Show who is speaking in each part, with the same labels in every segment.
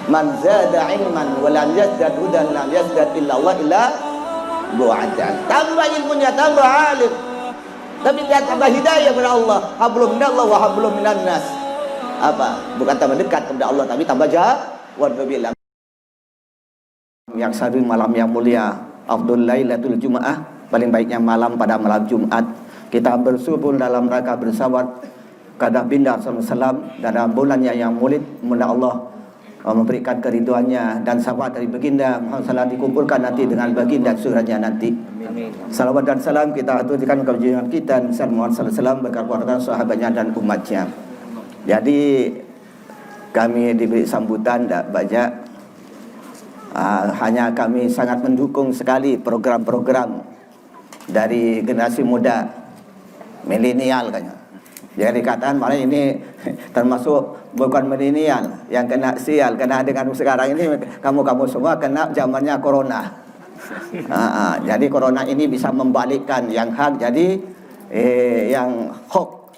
Speaker 1: Man zada ilman wa lam yazdad hudan lam yazdad illa Allah illa bu'adan. Tambah ilmunya, tambah alim, tapi dia tambah hidayah kepada Allah. Hablum minallah wa hablum minan nas. Apa? Bukan tambah dekat kepada Allah, tapi tambah jauh. Wa bilang yang satu malam yang mulia, afdhul lailatul jumaah, paling baiknya malam pada malam Jumat. Kita bersumpah dalam rangka bersawat kepada Baginda sallallahu dalam bulannya yang mulia, mudah Allah memberikan keriduannya dan sahabat dari Baginda Muhammad sallallahu dikumpulkan nanti dengan baginda surahnya nanti. Salawat dan salam kita aturkan kepada junjungan kita Nabi Muhammad sallallahu berkat keluarga sahabatnya dan umatnya. Jadi kami diberi sambutan tak banyak, hanya kami sangat mendukung sekali program-program dari generasi muda milenial kan. Jadi dikatakan malah ini termasuk bukan milenial yang kena sial, kena dengan sekarang ini kamu semua kena zamannya corona. Jadi corona ini bisa membalikkan yang hak jadi yang hoax.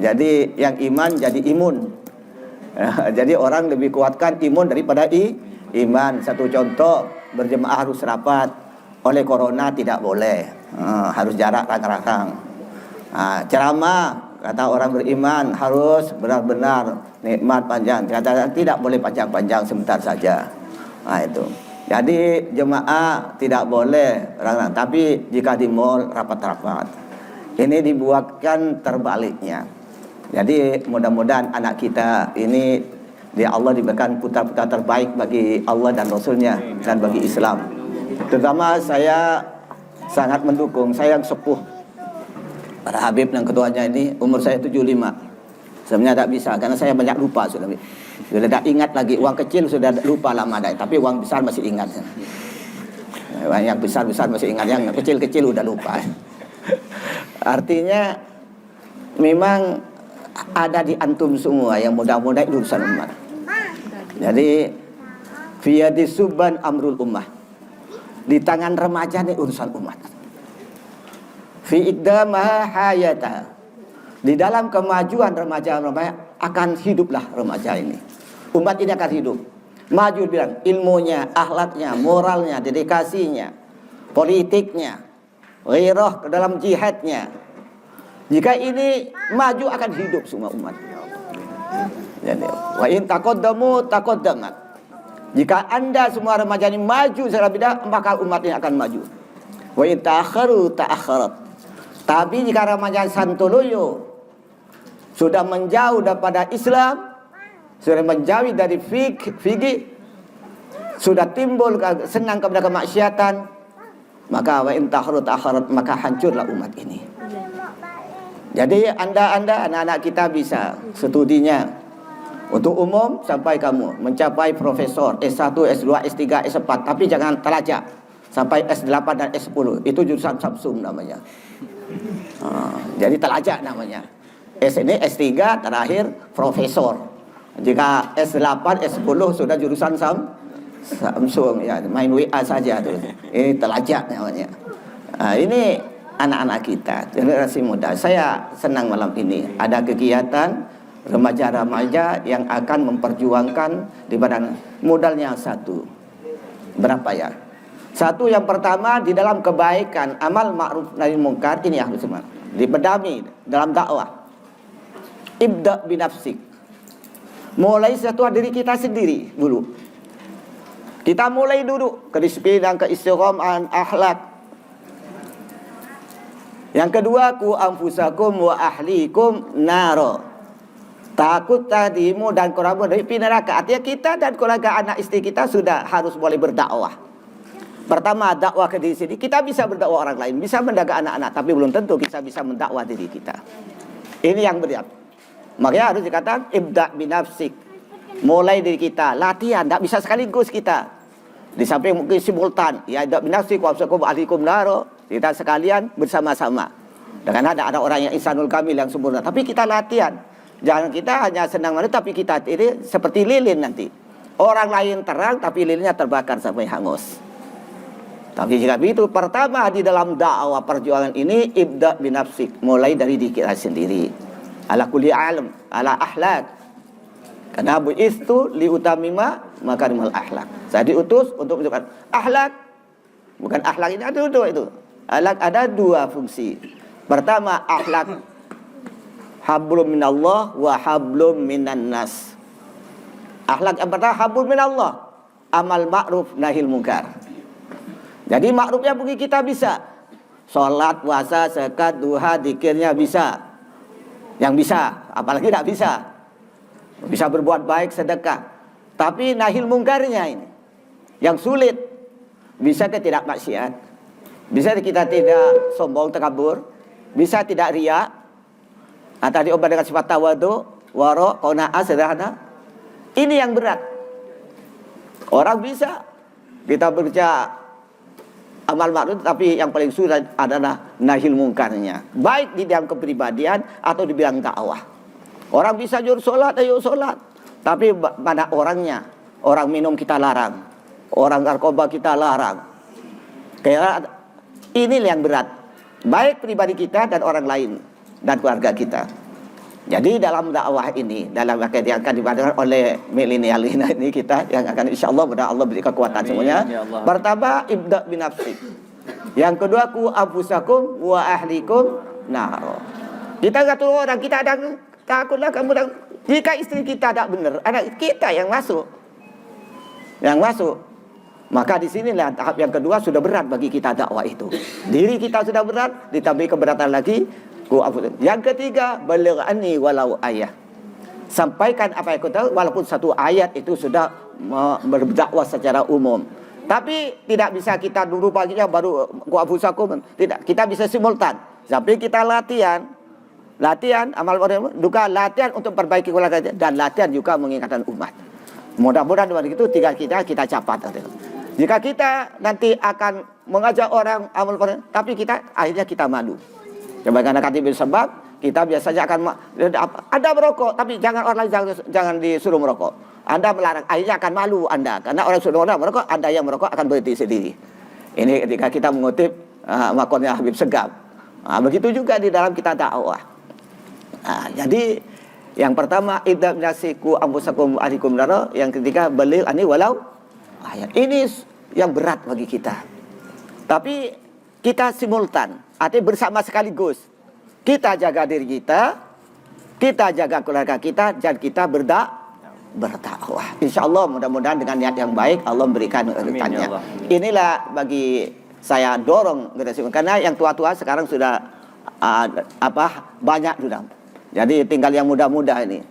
Speaker 1: Jadi yang iman jadi imun. Jadi orang lebih kuatkan imun daripada iman. Satu contoh, berjemaah harus rapat, oleh corona tidak boleh, harus jarak rang-rang. Ceramah, kata orang beriman harus benar-benar nikmat panjang, kata tidak boleh panjang-panjang, sebentar saja. Itu. Jadi jemaah tidak boleh rang-rang, tapi jika di mall rapat-rapat. Ini dibuatkan terbaliknya. Jadi mudah-mudahan anak kita ini dia Allah diberikan putra-putra terbaik bagi Allah dan Rasulnya dan bagi Islam. Terutama saya sangat mendukung, saya yang sepuh para Habib dan ketuanya ini, umur saya 75. Sebenarnya tak bisa karena saya banyak lupa sudah. Sudah tak ingat lagi, uang kecil sudah lupa lama dah, tapi uang besar masih ingat. Yang besar-besar masih ingat, yang kecil-kecil udah lupa. Artinya memang ada di antum semua yang mudah-mudahan urusan umat. Jadi fiyadi subban amrul ummah, di tangan remaja ini urusan umat. Fi iqdamah hayata, di dalam kemajuan remaja akan hiduplah remaja ini. Umat ini akan hidup. Maju bilang ilmunya, akhlaknya, moralnya, dedikasinya, politiknya, ghairah ke dalam jihadnya. Jika ini maju akan hidup semua umat. Jadi wa in taqaddamu taqaddamat. Jika Anda semua remaja ini maju secara bid'ah, maka umat ini akan maju. Wa in ta'akharu ta'akharat. Tapi jika remaja Santoloyo sudah menjauh daripada Islam, sudah menjauh dari fikih, sudah timbul senang kepada kemaksiatan, maka wa in ta'akharu ta'akharat, maka hancurlah umat ini. Jadi anda anak-anak kita bisa studinya untuk umum sampai kamu mencapai profesor S1, S2, S3, S4, tapi jangan telajak sampai S8 dan S10. Itu jurusan Samsung namanya. Jadi telajak namanya. ini S3 terakhir profesor. Jika S8, S10 sudah jurusan Samsung ya, main WA saja tuh. Ini telajak namanya. Ini anak-anak kita, generasi muda. Saya senang malam ini ada kegiatan remaja-remaja yang akan memperjuangkan di badan modalnya satu. Berapa ya? Satu, yang pertama di dalam kebaikan, amal ma'ruf nahi munkar, ini harus semua dipedami dalam dakwah. Ibda binafsik. Mulai satu diri kita sendiri dulu. Kita mulai duduk kedisiplinan, keistiqomahan, akhlak. Yang kedua, ku anfusakum wa ahlikum naro. Takut tadimu dan keluarga dari api neraka. Artinya kita dan keluarga anak istri kita sudah harus mulai berdakwah. Pertama, dakwah ke diri sendiri. Kita bisa berdakwah orang lain, bisa menjaga anak-anak, tapi belum tentu kita bisa mendakwah diri kita. Ini yang berat. Makanya harus dikatakan ibda binafsik. Mulai dari kita, latihan, tidak bisa sekaligus kita. Di samping mungkin simultan, ya ibda binafsik wa anfusakum wa ahlikum naro. Kita sekalian bersama-sama. Dengan ada orang yang insanul kamil yang sempurna, tapi kita latihan. Jangan kita hanya senang mana, tapi kita ini seperti lilin nanti. Orang lain terang, tapi lilinnya terbakar sampai hangus. Tapi jika begitu, pertama di dalam dakwah perjuangan ini ibda binafsik, mulai dari diri kita sendiri. Ala kulli alam, ala ahlak. Karena bu'istu liutamima makarimal akhlak. Saya diutus untuk menunjukkan akhlak. Bukan akhlak ini ada dua itu. Akhlak ada dua fungsi. Pertama akhlak hablum minallah wa hablum minan nas. Akhlak yang pertama hablum minallah, amal ma'ruf nahil munkar. Jadi ma'rufnya bagi kita bisa. Salat, puasa, zakat, duha, zikirnya bisa. Yang bisa, apalagi tidak bisa. Bisa berbuat baik, sedekah. Tapi nahil mungkarnya ini yang sulit. Bisa kita tidak maksiat, bisa kita tidak sombong, takabur, bisa tidak riya. Tadi obat dengan sifat tawadu, waro, qanaah, sederhana. Ini yang berat. Orang bisa kita bekerja amal ma'ruf, tapi yang paling sulit adalah nahil mungkarnya. Baik di dalam kepribadian atau di bidang dakwah. Orang bisa nyuruh sholat, ayo sholat. Tapi pada orangnya, orang minum kita larang, orang narkoba kita larang. Kayak ini yang berat. Baik pribadi kita dan orang lain dan keluarga kita. Jadi dalam dakwah ini, dalam akad yang akan dibangun oleh milenial ini kita, yang akan insya Allah mudah Allah beri kekuatan semuanya. Pertama, ibda' binafsik. Yang kedua, ku anfusakum wa ahlikum naro. Kita kata orang, kita ada takutlah kamu. Jika istri kita tidak benar, anak kita yang masuk. Yang masuk. Maka di sinilah tahap yang kedua sudah berat bagi kita dakwah itu. Diri kita sudah berat, ditambah keberatan lagi. Yang ketiga, baligh anni walau ayah. Sampaikan apa yang kau tahu, walaupun satu ayat itu sudah berdakwah secara umum. Tapi tidak bisa kita dulu paginya baru kuafusakum. Tidak, kita bisa simultan. Sampai kita latihan amal duka, latihan untuk perbaiki keluarga dan latihan juga mengingatkan umat. Mudah-mudahan dengan itu tiga kita capat. Jika kita nanti akan mengajak orang amal tapi akhirnya kita malu. Sebagai anak katib sebab kita biasanya akan Anda merokok, tapi jangan orang lain jangan disuruh merokok. Anda melarang, akhirnya akan malu Anda karena orang suruh orang merokok, Anda yang merokok akan berhenti sendiri. Ini ketika kita mengutip makonnya Habib Segaf. Begitu juga di dalam kita dakwah. Jadi yang pertama idza nasiku ambusakum alikum naro, yang ketiga balil ani walau ayat. Ini yang berat bagi kita. Tapi kita simultan, artinya bersama sekaligus. Kita jaga diri kita jaga keluarga kita, dan kita berdakwah. Insya Allah mudah-mudahan dengan niat yang baik Allah memberikan keberkahannya. Inilah bagi saya dorong generasi, karena yang tua-tua sekarang sudah banyak sudah. Jadi tinggal yang muda-muda ini.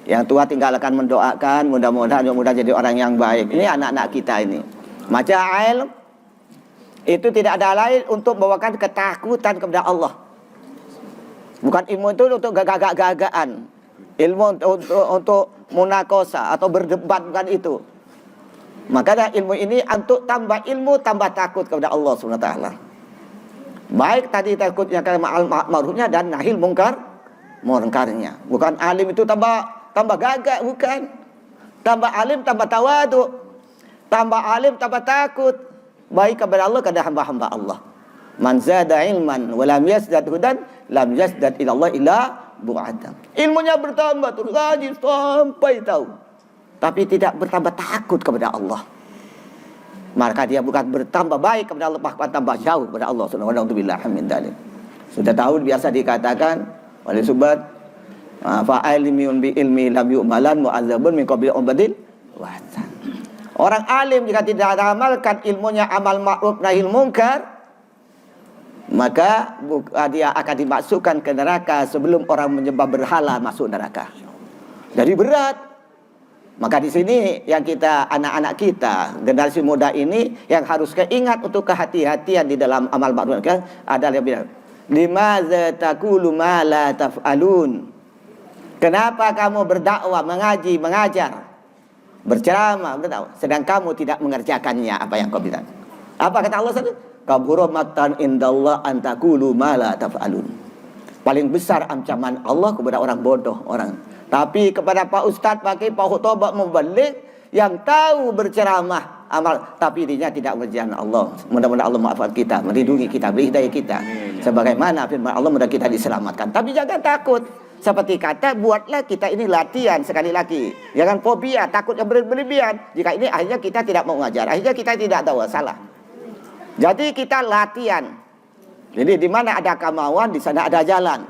Speaker 1: Yang tua tinggal akan mendoakan, mudah-mudahan jadi orang yang baik. Ini anak-anak kita ini. Macam ilmu itu tidak ada lain untuk membawakan ketakutan kepada Allah. Bukan ilmu itu untuk gagak-gagagan. Ilmu untuk munakosa atau berdebat, bukan itu. Makanya ilmu ini untuk tambah ilmu, tambah takut kepada Allah SWT. Baik tadi takutnya karena ma'rufnya dan nahil mungkarnya. Bukan alim itu tambah gagak, bukan. Tambah alim tambah tawadu. Tambah alim tambah takut. Baik kepada Allah, kepada hamba-hamba Allah. Man zada ilman wa lam yazdad hudan lam yazdad ila Allah illa bu'adan. Ilmunya bertambah terus ngaji sampai tahu, tapi tidak bertambah takut kepada Allah. Maka dia bukan bertambah baik kepada Allah, bahkan tambah jauh kepada Allah Subhanahu wa taala. Sudah tahu biasa dikatakan oleh subat fa'ilmiun bi ilmi lam yu'malan mu'adzabun min qabli ubadil wahsan. Orang alim jika tidak amalkan ilmunya amal ma'ruf nahil munkar, maka dia akan dimasukkan ke neraka sebelum orang menyembah berhala masuk neraka. Jadi berat. Maka di sini yang kita, anak-anak kita, generasi muda ini yang harus ingat untuk kehati-hatian di dalam amal ma'ruf adalah bilang, limadza taqulu ma la taf'alun. Kenapa kamu berdakwah, mengaji, mengajar, berceramah, berdakwah, sedang kamu tidak mengerjakannya apa yang kau bilang? Apa kata Allah tadi? Kaburumatan indallah antakulu mala taf'alun. Paling besar ancaman Allah kepada orang bodoh, orang. Tapi kepada Pak Ustadz, pakai Pak Khutbah membalik yang tahu berceramah amal, tapi dirinya tidak mengerjakan Allah. Mudah-mudahan Allah maafkan kita, melindungi kita, beri hidayah kita. Sebagaimana firman Allah, mudah kita diselamatkan. Tapi jangan takut. seperti kata, buatlah kita ini latihan sekali lagi. Jangan fobia, takut yang berlebihan. Jika ini akhirnya kita tidak mau ngajar, akhirnya kita tidak tahu salah. Jadi kita latihan. Jadi di mana ada kemauan, di sana ada jalan.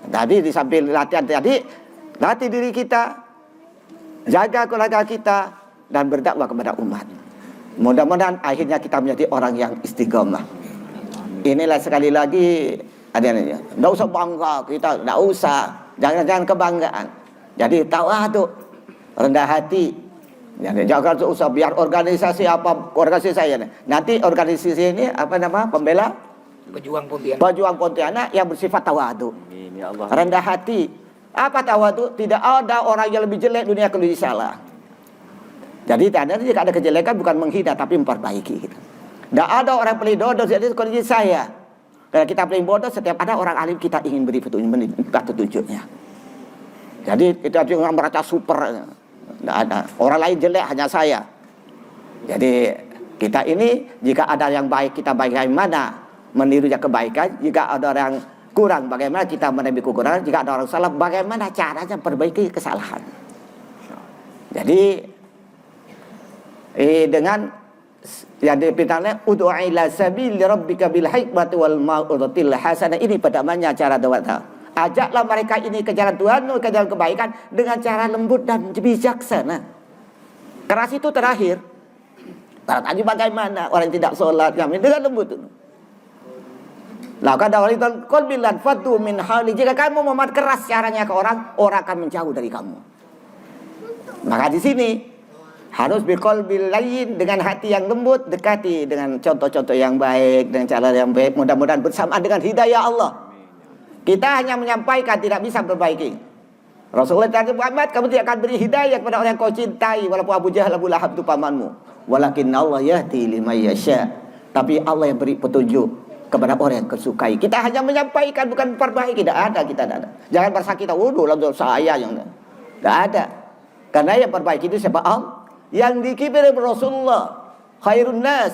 Speaker 1: Tadi di samping latihan tadi, latih diri kita, jaga keluarga kita, dan berdakwah kepada umat. Mudah-mudahan akhirnya kita menjadi orang yang istiqomah. Inilah sekali lagi, tidak usah bangga kita, tidak usah, jangan kebanggaan. Jadi tawadhu, rendah hati. Jadi jangan usah biar organisasi apa, organisasi saya nanti organisasi ini apa nama, pembela Pejuang Pontianak yang bersifat tawadhu, rendah hati. Apa tawadhu? Tidak ada orang yang lebih jelek dunia kalau salah. Jadi jika ada kejelekan bukan menghina tapi memperbaiki. Tidak ada orang paling bodoh jadi kondisi saya. Kalau kita paling bodoh, setiap ada orang alim kita ingin beri petunjuknya. Jadi kita juga merasa super. Tidak ada orang lain jelek, hanya saya. Jadi kita ini jika ada yang baik kita bagaimana menirunya kebaikan, jika ada orang kurang bagaimana kita menemui kekurangan, jika ada orang salah bagaimana caranya perbaiki kesalahan. Jadi dengan yang dipintanya ud'u ila sabili rabbika bil hikmati wal mau'izatil hasanah, ini pertamanya cara dakwah. Ajaklah mereka ini ke jalan Tuhan, ke jalan kebaikan dengan cara lembut dan bijaksana. Keras itu terakhir. Tadi bagaimana orang yang tidak sholat dengan lembut itu. Lah kata orang itu qul bilan fatu min hali, jika kamu memat keras caranya ke orang, orang akan menjauh dari kamu. Maka di sini harus biqalbil layyin, dengan hati yang lembut, dekati dengan contoh-contoh yang baik, dengan cara yang baik, mudah-mudahan bersamaan dengan hidayah Allah. Kita hanya menyampaikan, tidak bisa perbaiki. Rasulullah tadi, Muhammad, kamu tidak akan beri hidayah kepada orang yang kau cintai, walaupun Abu Jahal, Abu Lahab itu pamanmu. Walakin Allah yahdi liman yasha, tapi Allah yang beri petunjuk kepada orang yang kesukai. Kita hanya menyampaikan, bukan perbaiki. Tidak ada, kita tidak ada. Jangan merasa kita lalu saya yang tidak ada. Karena yang perbaiki itu siapa? Allah. Yang dikibir Rasulullah khairun nas,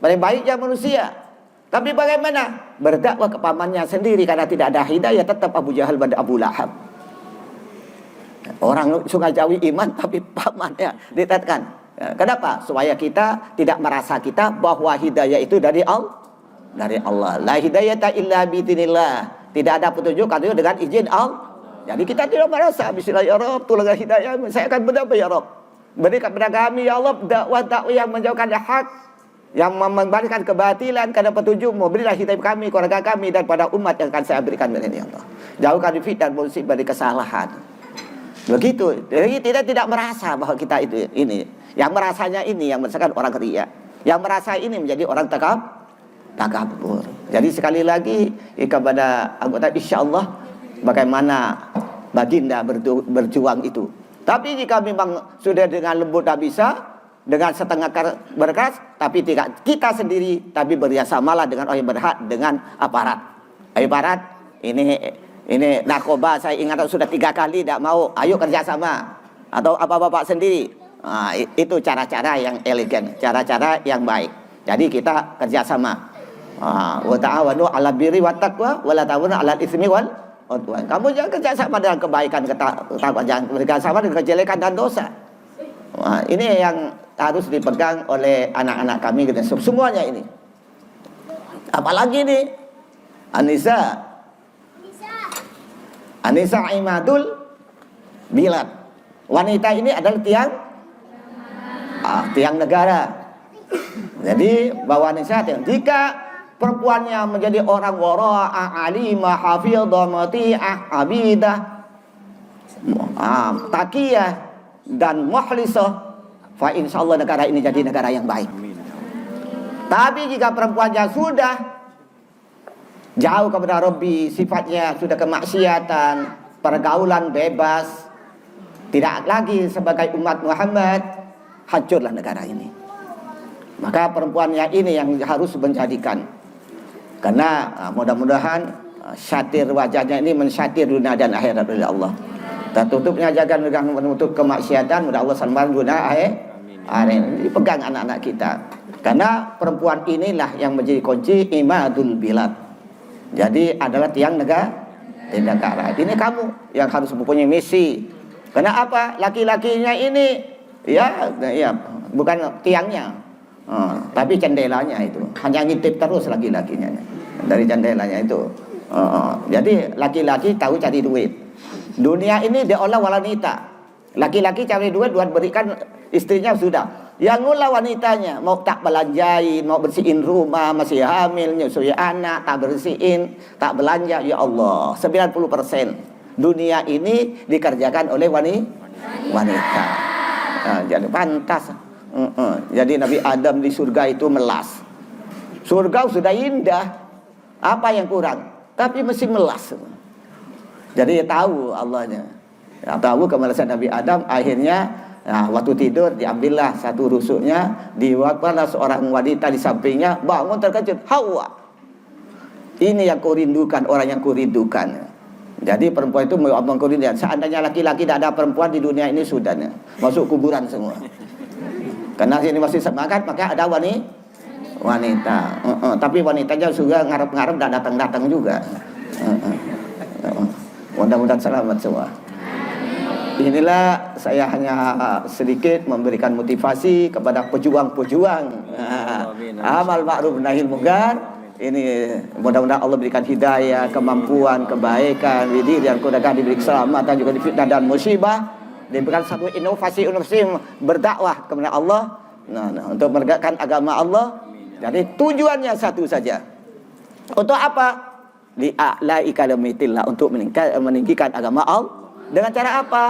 Speaker 1: paling baiknya manusia. Tapi bagaimana berdakwah ke pamannya sendiri karena tidak ada hidayah, tetap Abu Jahal dan Abu Lahab. Orang sungai Jawi iman tapi pamannya ditetapkan. Kenapa? Supaya kita tidak merasa kita bahwa hidayah itu dari Allah. Dari Allah. La hidayata illa biidznillah. Tidak ada petunjuk kecuali dengan izin Allah. Jadi kita tidak merasa bismillah ya Rabb, tolonglah hidayah, saya akan berdakwah ya Rabb. Berikan kepada kami ya Allah dakwah yang menjauhkan hak, yang membalikan kebatilan karena petunjukmu. Berilah hidayah kami, keluarga kami, dan pada umat yang akan saya berikan dari ya Allah. Jauhkan fitnah dan musibah dari kesalahan. Begitu. Jadi tidak merasa bahwa kita itu ini. Yang merasanya ini yang merasakan orang riya. Yang merasa ini menjadi orang takabur. Jadi sekali lagi kepada anggota insyaallah bagaimana baginda berjuang itu. Tapi jika memang sudah dengan lembut tak bisa, dengan setengah berkeras, tapi tidak kita sendiri, tapi bekerjasamalah dengan orang yang berhak, dengan aparat. Aparat ini narkoba, saya ingat sudah 3 kali tidak mau, ayo kerjasama. Atau apa bapak sendiri. Nah, itu cara-cara yang elegan, cara-cara yang baik. Jadi kita kerjasama. Wa ta'awanu 'alal birri wat taqwa wa la ta'awanu 'alal itsmi wal udwan. Kamu jangan kerjasama dengan kebaikan, jangan kerjasama dengan kejelekan dan dosa. Nah, ini yang harus dipegang oleh anak-anak kami dan semuanya ini. Apalagi nih Anisa imadul bilad. Wanita ini adalah tiang negara. Jadi bahwa Anisa jika perempuannya menjadi orang wara'a, alimah, hafidhah, mati'ah, abidah, taqiyah dan mukhlisah, fa insyaallah negara ini jadi negara yang baik. Tapi jika perempuannya sudah jauh kepada Rabbi, sifatnya sudah kemaksiatan, pergaulan bebas, tidak lagi sebagai umat Muhammad, hancurlah negara ini. Maka perempuannya ini yang harus menjadikan. Karena mudah-mudahan syatir wajahnya ini mensyatir dunia dan akhirat oleh Allah. Tertutupnya jangan menutup kemaksiatan, mudah Allah selamat dunia akhirat. Dipegang anak-anak kita. Karena perempuan inilah yang menjadi kunci imadul bilad. Jadi adalah tiang tidak ke arah. Ini kamu yang harus mempunyai misi. Karena apa? Laki-lakinya ini ya bukan tiangnya, tapi jendelanya itu. Hanya ngintip terus laki-lakinya dari jendelanya itu. Jadi laki-laki tahu cari duit. Dunia ini diolah wanita. Laki-laki cari duit buat berikan istrinya sudah. Yang ngolah wanitanya, mau tak belanjain, mau bersihin rumah, masih hamil, nyusui anak, tak bersihin, tak belanja, ya Allah, 90% dunia ini dikerjakan oleh wanita. Jadi pantas. Jadi Nabi Adam di surga itu melas. Surga sudah indah, apa yang kurang? Tapi mesti melas. Jadi tahu Allahnya. Ya, tahu kemalasan Nabi Adam. Akhirnya waktu tidur diambillah satu rusuknya, diwakillah seorang wanita di sampingnya, bangun terkejut, Hawa, ini yang kau rindukan, orang yang kau rindukan. Jadi perempuan itu mengkurindukan. Seandainya laki-laki tidak ada perempuan di dunia ini sudah masuk kuburan semua. Karena ini masih semangat, maka ada wanita. Tapi wanitanya juga ngarep-ngarep dan datang-datang juga. Mudah-mudahan selamat semua. Inilah saya hanya sedikit memberikan motivasi kepada pejuang-pejuang amal ma'ruf nahi munkar. Ini mudah-mudahan Allah berikan hidayah, kemampuan, kebaikan, widhi dan kudakan, diberi keselamatan juga di fitnah dan musibah, diberikan satu inovasi berdakwah kepada Allah. Nah, untuk menegakkan agama Allah. Jadi tujuannya satu saja. Untuk apa? Li'a'la'i kalamitillah, untuk meninggikan agama Allah. Dengan cara apa?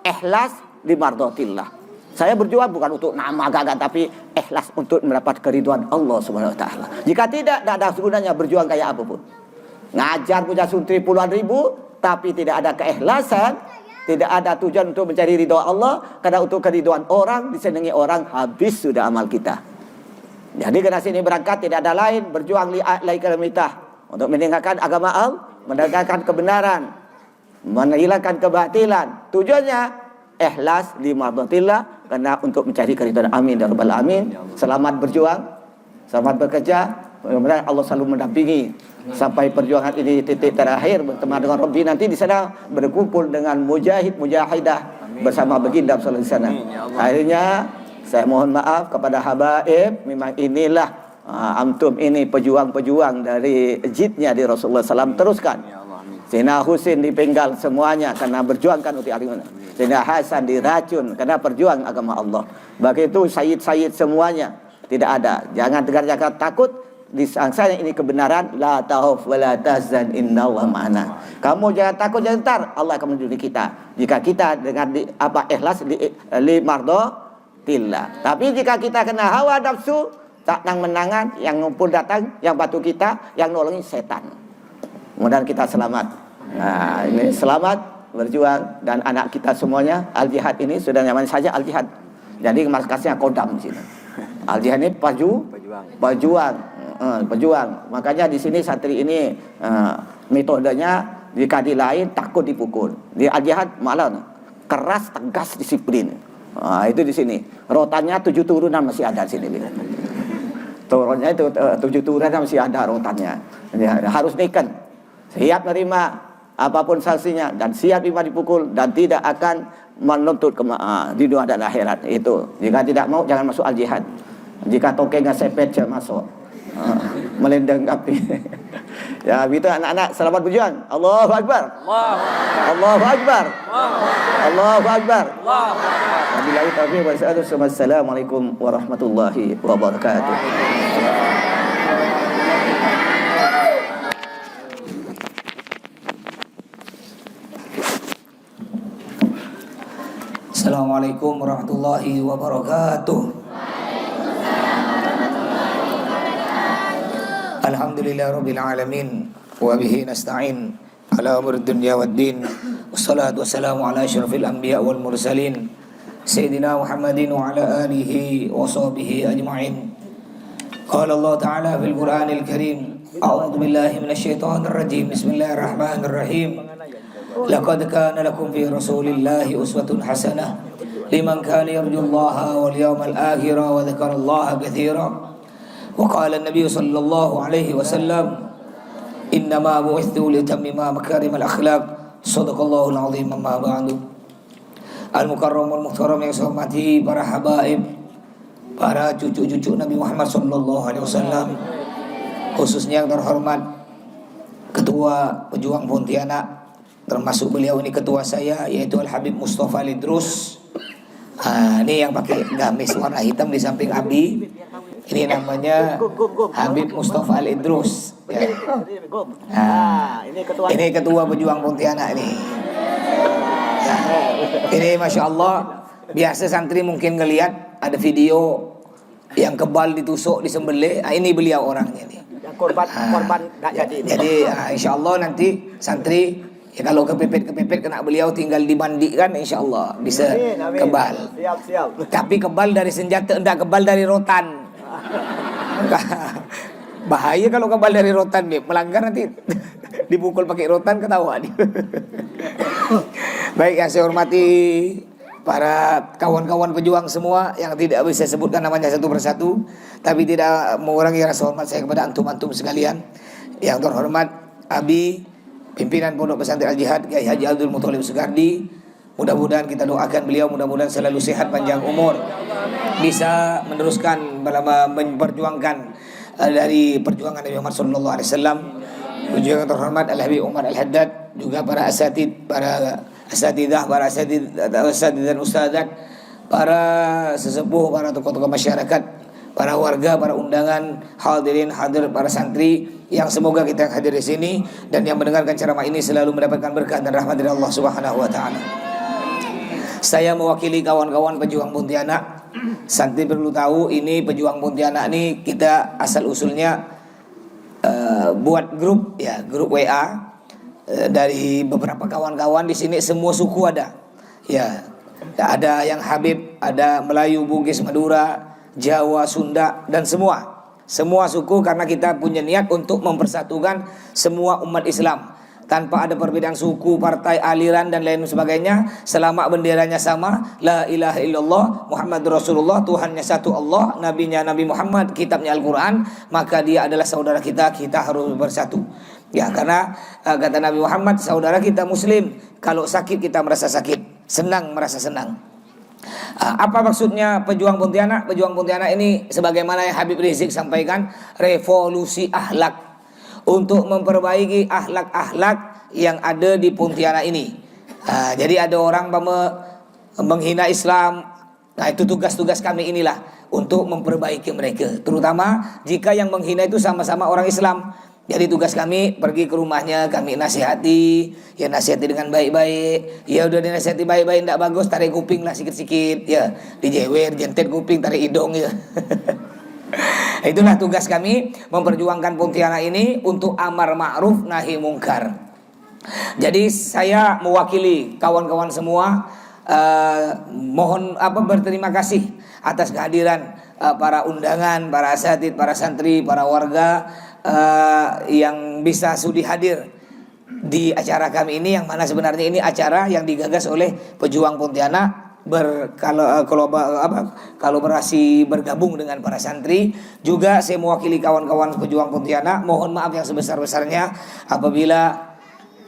Speaker 1: Ikhlas di mardotillah. Saya berjuang bukan untuk nama gagah, tapi ikhlas untuk mendapat keridhaan Allah Subhanahu wa taala. Jika tidak ada gunanya berjuang kayak apapun. Ngajar punya santri puluhan ribu, tapi tidak ada keikhlasan, tidak ada tujuan untuk mencari ridha Allah, karena untuk keridhaan orang, disenangi orang, habis sudah amal kita. Jadi generasi ini berangkat tidak ada lain, berjuang li'a'la'i kalamitillah, untuk meninggalkan agama Allah, menegakkan kebenaran, menghilangkan kebatilan. Tujuannya ikhlas li mardatillah, karena untuk mencari keridhaan. Amin ya rabbal alamin. Selamat berjuang, selamat bekerja. Mudah-mudahan Allah selalu mendampingi sampai perjuangan ini titik terakhir, bertemu dengan Rabbi nanti di sana, berkumpul dengan mujahidah bersama baginda sallallahu alaihi wasallam. Akhirnya saya mohon maaf kepada habaib, memang inilah antum ini pejuang-pejuang dari jidnya di Rasulullah SAW. Teruskan. Sayyidina Husain dipenggal semuanya karena berjuangkan untuk agama. Sayyidina Hasan diracun karena perjuang agama Allah. Begitu sayyid-sayyid semuanya tidak ada. Jangan tegar-tegar takut, disangsanya ini kebenaran. La takhaf wa la tahzan innallaha ma'ana. Kamu jangan takut, jangan tar, Allah akan melindungi kita. Jika kita dengan ikhlas li mardatillah. Tapi jika kita kena hawa nafsu, tak menangan, yang ngumpul datang, yang bantu kita, yang nolongin setan. Mudah-mudahan kita selamat. Nah, ini selamat berjuang, dan anak kita semuanya Al-Jihad ini sudah nyaman saja Al-Jihad. Jadi markasnya Kodam di sini. Al-Jihad ini pejuang. Makanya di sini santri ini metodenya jika di lain takut dipukul. Di Al-Jihad malah keras, tegas, disiplin. Nah, itu di sini. Rotannya 7 turunan masih ada di sini. Turunnya itu 7 turunan masih ada rotannya. Ya, harus niken. Siap menerima apapun sanksinya, dan siap lima dipukul, dan tidak akan menuntut di dunia dan akhirat. Itu jika tidak mau jangan masuk Al-Jihad. Jika tokengnya sepet jangan masuk, melendeng api. Ya gitu anak-anak, selamat berjuang. Allahu Akbar, Allahu Akbar, Allahu Akbar. Wabillahi taufiq wal hidayah. Wassalamualaikum warahmatullahi wabarakatuh.
Speaker 2: Assalamualaikum warahmatullahi wabarakatuh. Alhamdulillah rabbil alamin, wa bihi nasta'in ala umur dunya waddin. Wassalatu wassalamu ala asyrafil anbiya wal mursalin sayyidina Muhammadin wa ala alihi wa sahbihi ajma'in. Qala Allah ta'ala fil Qur'anil Karim, a'udzu billahi minasy syaithanir rajim. Bismillahirrahmanirrahim. Laqad kana lakum fi Rasulillahi uswatun hasanah liman kana yarjullaha wal yawmal akhir wa dzakarallaha katsiran. Wa qala an-nabiy sallallahu alaihi wasallam, Innama bu'ithu litammima makarimal akhlaq. Shadaqallahul azim. Amma ba'du. Al-mukarramul muhtaram yang saya hormati para habaib, para cucu-cucu Nabi Muhammad sallallahu alaihi wasallam, khususnya yang terhormat Ketua Pejuang Pontianak, termasuk beliau ini ketua saya, yaitu Al-Habib Mustafa Al-Idrus. Ini yang pakai gamis warna hitam di samping Abi. Ini namanya Habib Mustafa Al-Idrus ya. Ini ketua Pejuang Pontianak ini ya. Ini Masya Allah, biasa santri mungkin ngelihat ada video yang kebal ditusuk, disembelih. Ini beliau orangnya nih.
Speaker 1: Korban nggak jadi.
Speaker 2: Jadi insya Allah nanti santri ya, kalau kepepet kena beliau tinggal dimandikan, insya Allah bisa kebal.
Speaker 1: Siap.
Speaker 2: Tapi kebal dari senjata, enggak kebal dari rotan. Bahaya kalau kebal dari rotan, melanggar nanti dipukul pakai rotan, ketawa dia. Baik, yang saya hormati para kawan-kawan pejuang semua yang tidak bisa sebutkan namanya satu persatu, tapi tidak mengurangi rasa hormat saya kepada antum-antum sekalian. Yang terhormat Abi, pimpinan Pondok Pesantren Al-Jihad Kiai Haji Abdul Muthalib Sugardi, mudah-mudahan kita doakan beliau mudah-mudahan selalu sehat, panjang umur, bisa meneruskan memperjuangkan dari perjuangan Nabi Muhammad sallallahu alaihi wasallam. Juga yang terhormat Al-Habib Umar Al-Haddad, juga para asatid, para asatid dan ustadzat, para sesepuh, para tokoh-tokoh masyarakat, para warga, para undangan, hadirin, hadir, para santri yang semoga kita yang hadir di sini dan yang mendengarkan ceramah ini selalu mendapatkan berkah dan rahmat dari Allah Subhanahu wa taala. Saya mewakili kawan-kawan pejuang Pontianak. Santri perlu tahu, ini pejuang Pontianak ini kita asal usulnya buat grup ya, grup WA dari beberapa kawan-kawan di sini, semua suku ada. Ya, ada yang Habib, ada Melayu, Bugis, Madura, Jawa, Sunda, dan semua suku, karena kita punya niat untuk mempersatukan semua umat Islam tanpa ada perbedaan suku, partai, aliran dan lain sebagainya, selama benderanya sama, la ilaha illallah Muhammadur Rasulullah, Tuhannya satu Allah, nabinya Nabi Muhammad, kitabnya Al-Quran, maka dia adalah saudara kita harus bersatu. Ya, karena kata Nabi Muhammad, saudara kita muslim, kalau sakit kita merasa sakit, senang merasa senang. Apa maksudnya pejuang Pontianak? Pejuang Pontianak ini sebagaimana yang Habib Rizik sampaikan, revolusi akhlak, untuk memperbaiki akhlak-akhlak yang ada di Pontianak ini. Jadi ada orang menghina Islam. Nah, itu tugas-tugas kami inilah untuk memperbaiki mereka, terutama jika yang menghina itu sama-sama orang Islam. Jadi tugas kami pergi ke rumahnya, kami nasihati, ya nasihati dengan baik-baik. Ya udah dinasihati baik-baik, tidak bagus, tarik kuping lah sikit-sikit, ya dijewer, jentet kuping, tarik hidung ya. Itulah tugas kami memperjuangkan Pontianak ini untuk amar ma'ruf nahi mungkar. Jadi saya mewakili kawan-kawan semua, mohon berterima kasih atas kehadiran para undangan, para asatid, para santri, para warga yang bisa sudi hadir di acara kami ini, yang mana sebenarnya ini acara yang digagas oleh pejuang Pontianak kolaborasi bergabung dengan para santri. Juga saya mewakili kawan-kawan pejuang Pontianak, mohon maaf yang sebesar-besarnya apabila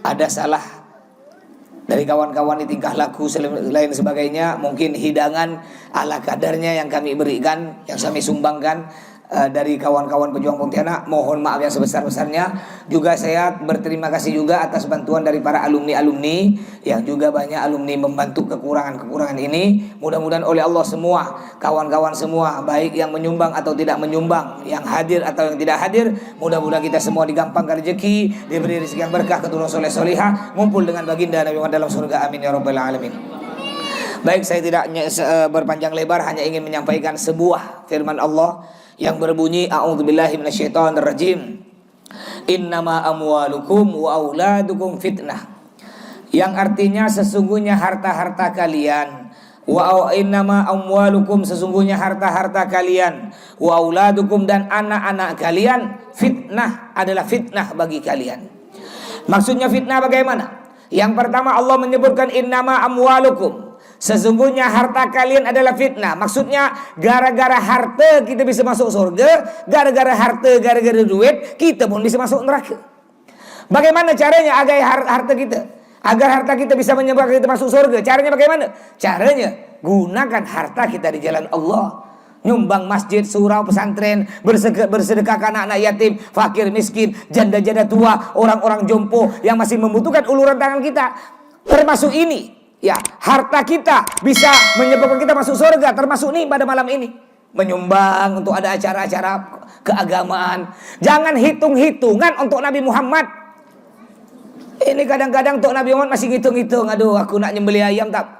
Speaker 2: ada salah dari kawan-kawan di tingkah laku lain sebagainya, mungkin hidangan ala kadarnya yang kami berikan, yang kami sumbangkan dari kawan-kawan pejuang Pontianak, mohon maaf yang sebesar-besarnya. Juga saya berterima kasih juga atas bantuan dari para alumni-alumni yang juga banyak alumni membantu kekurangan-kekurangan ini. Mudah-mudahan oleh Allah semua, kawan-kawan semua, baik yang menyumbang atau tidak menyumbang, yang hadir atau yang tidak hadir, mudah-mudahan kita semua digampangkan rezeki, diberi rezeki yang berkah, keturunan soleh solihah, ngumpul dengan baginda Nabi Muhammad dalam surga, amin ya rabbal alamin. Baik, saya tidak berpanjang lebar, hanya ingin menyampaikan sebuah firman Allah yang berbunyi, a'udzubillahi minasyaitonirrajim, innama amwalukum wa auladukum fitnah, yang artinya sesungguhnya harta-harta kalian, wa innama amwalukum, sesungguhnya harta-harta kalian, wa auladukum, dan anak-anak kalian, fitnah, adalah fitnah bagi kalian. Maksudnya fitnah bagaimana? Yang pertama Allah menyebutkan innama amwalukum, sesungguhnya harta kalian adalah fitnah. Maksudnya gara-gara harta kita bisa masuk surga, gara-gara harta, gara-gara duit kita pun bisa masuk neraka. Bagaimana caranya agar harta kita bisa menyebabkan kita masuk surga? Caranya bagaimana? Caranya gunakan harta kita di jalan Allah. Nyumbang masjid, surau, pesantren, bersedekah ke anak-anak yatim, fakir, miskin, janda-janda tua, orang-orang jompo yang masih membutuhkan uluran tangan kita. Termasuk ini, ya, harta kita bisa menyebabkan kita masuk surga. Termasuk nih pada malam ini, menyumbang untuk ada acara-acara keagamaan. Jangan hitung-hitungan untuk Nabi Muhammad. Ini kadang-kadang untuk Nabi Muhammad masih ngitung-ngitung. Aduh, aku nak nyembelih ayam tak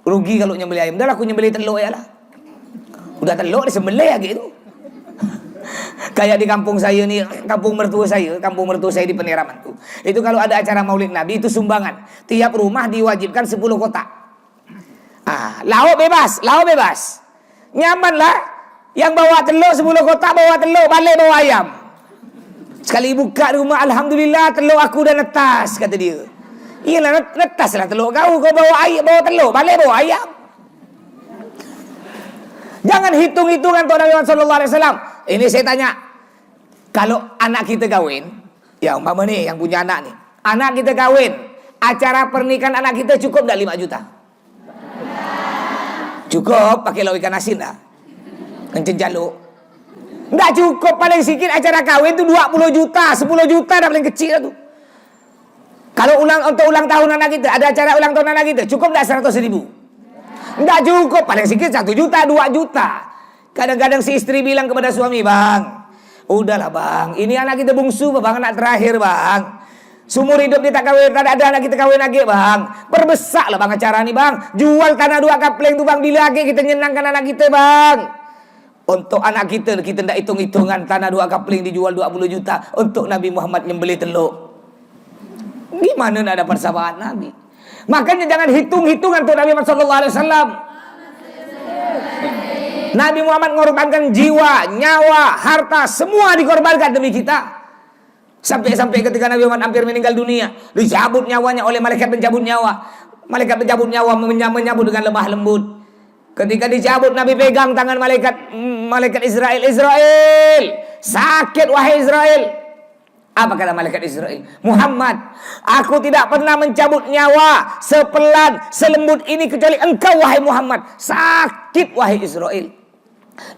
Speaker 2: rugi kalau nyembelih ayam. Dah aku nyembelih telur ya lah. Udah telur disembelih ya gitu. Kayak di kampung saya nih, kampung mertua saya di Peneraman tuh. Itu kalau ada acara Maulid Nabi itu sumbangan. Tiap rumah diwajibkan 10 kotak. Lauk bebas. Nyaman lah. Yang bawa telur 10 kotak bawa telur, balik bawa ayam. Sekali buka rumah, alhamdulillah telur aku dah netas, kata dia. Iyalah netas lah telur kau bawa telur, balik bawa ayam. Jangan hitung-hitungan tuan Nabi Muhammad SAW. Ini saya tanya, kalau anak kita kawin, ya umpama nih yang punya anak nih, anak kita kawin, acara pernikahan anak kita cukup dah 5 juta? Cukup pakai lauk ikan asin dah, kencing jaluk. Nggak cukup, paling sedikit acara kawin itu 20 juta, 10 juta dah paling kecil tuh. Kalau untuk ulang tahun anak kita, ada acara ulang tahun anak kita, cukup dah 100.000? Nggak cukup, paling sedikit 1 juta, 2 juta. Kadang-kadang si istri bilang kepada suami, bang, udahlah bang, ini anak kita bungsu bang, anak terakhir bang. Seumur hidup dia tak kawin, tak ada anak kita kawin lagi bang. Perbesar lah bang acara ini bang. Jual tanah 2 kapling tuh bang, bila lagi kita nyenangkan anak kita bang. Untuk anak kita tidak hitung-hitungan tanah 2 kapling dijual 20 juta. Untuk Nabi Muhammad nyembelih telur. Gimana nak dapat persamaan Nabi? Makanya jangan hitung-hitungan untuk Nabi Muhammad SAW. Nabi Muhammad mengorbankan jiwa, nyawa, harta, semua dikorbankan demi kita. Sampai-sampai ketika Nabi Muhammad hampir meninggal dunia, dicabut nyawanya oleh malaikat pencabut nyawa. Malaikat pencabut nyawa menyambut dengan lemah lembut. Ketika dicabut, Nabi pegang tangan malaikat Israel. Sakit wahai Israel. Apa kata malaikat Israel? Muhammad, aku tidak pernah mencabut nyawa sepelan, selembut ini kecuali engkau wahai Muhammad. Sakit wahai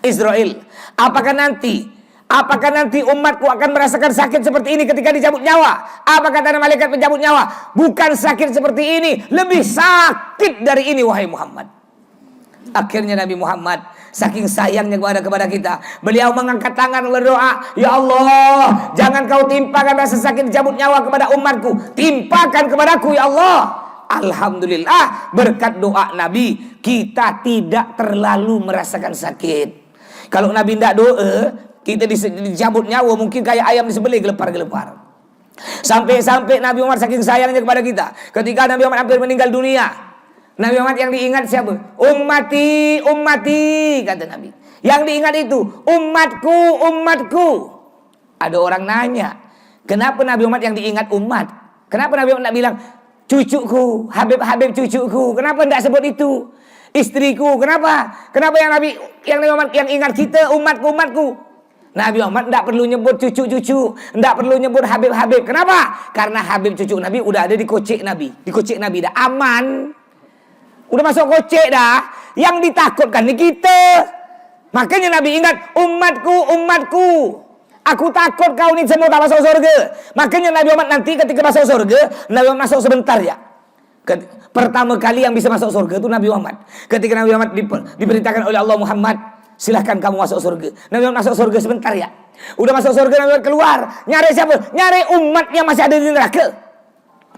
Speaker 2: Israel, apakah nanti umatku akan merasakan sakit seperti ini ketika dicabut nyawa? Apa kata malaikat pencabut nyawa? Bukan sakit seperti ini, lebih sakit dari ini wahai Muhammad. Akhirnya Nabi Muhammad saking sayangnya kepada kita, beliau mengangkat tangan berdoa, ya Allah, jangan kau timpakan rasa sakit dicabut nyawa kepada umatku, timpakan kepadaku ya Allah. Alhamdulillah, berkat doa Nabi kita tidak terlalu merasakan sakit. Kalau Nabi tidak doa, kita dicabut nyawa mungkin kayak ayam disembelih gelepar-gelepar. Sampai Nabi Muhammad saking sayangnya kepada kita, ketika Nabi Muhammad hampir meninggal dunia, Nabi Muhammad yang diingat siapa? Ummati, kata Nabi. Yang diingat itu umatku. Ada orang nanya, kenapa Nabi Muhammad yang diingat umat? Kenapa Nabi Muhammad tidak bilang cucuku, Habib cucuku? Kenapa tidak sebut itu? Istriku, kenapa? Kenapa yang Nabi Muhammad yang ingat kita umatku? Nabi Muhammad tidak perlu nyebut cucu-cucu, tidak perlu nyebut Habib. Kenapa? Karena Habib cucu Nabi udah ada di kocek Nabi. Di kocek Nabi dah aman. Udah masuk kocek dah. Yang ditakutkan ni kita. Makanya Nabi ingat umatku. Aku takut kau ni semua tak masuk surga. Makanya Nabi Muhammad nanti ketika masuk surga, Nabi Muhammad masuk sebentar ya. Pertama kali yang bisa masuk surga itu Nabi Muhammad. Ketika Nabi Muhammad diperintahkan oleh Allah, Muhammad, silahkan kamu masuk surga. Nabi Muhammad masuk surga sebentar ya. Udah masuk surga, Nabi Muhammad keluar. Nyari siapa? Nyari umat yang masih ada di neraka.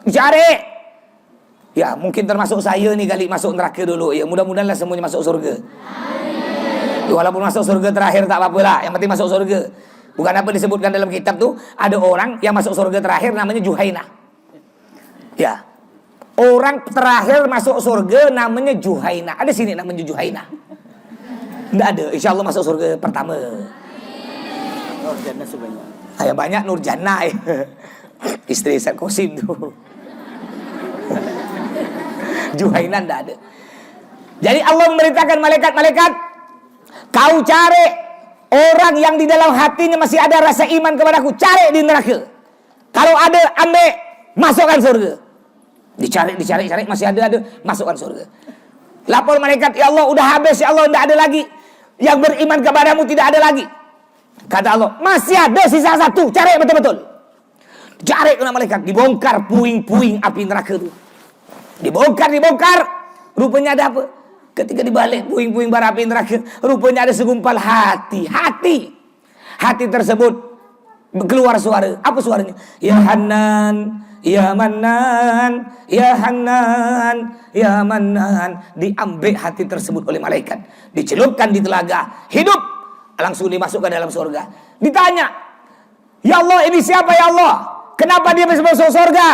Speaker 2: Cari. Ya mungkin termasuk saya nih kali masuk neraka dulu. Ya mudah-mudahanlah semuanya masuk surga. Ya, walaupun masuk surga terakhir tak apa-apa lah. Yang penting masuk surga. Bukan apa disebutkan dalam kitab tuh, ada orang yang masuk surga terakhir namanya Juhainah. Ya. Orang terakhir masuk surga namanya Juhainah. Ada sini namanya Juhainah? Tidak ada. Insya Allah masuk surga pertama.
Speaker 1: Nurjannah sebanyak.
Speaker 2: Yang banyak Nurjannah. Istri Ustaz Qasim tuh. Juhainah tidak ada. Jadi Allah memerintahkan malaikat, kau cari orang yang di dalam hatinya masih ada rasa iman kepadaku, cari di neraka. Kalau ada, ambil, masukkan surga. Dicari, masih ada, masukkan surga. Lapor malaikat, ya Allah, udah habis, ya Allah, tidak ada lagi. Yang beriman kepadamu tidak ada lagi. Kata Allah, masih ada sisa satu, cari betul-betul. Cari kena malaikat, dibongkar puing-puing api neraka itu. Dibongkar, rupanya ada apa? Ketika dibalik puing-puing bara api neraka, rupanya ada segumpal hati. Hati tersebut keluar suara. Apa suaranya? Ya Hanan, ya Manan, ya Hanan, ya Manan. Diambil hati tersebut oleh malaikat, dicelupkan di telaga, hidup, langsung dimasukkan dalam surga. Ditanya, ya Allah, ini siapa ya Allah? Kenapa dia bisa masuk surga?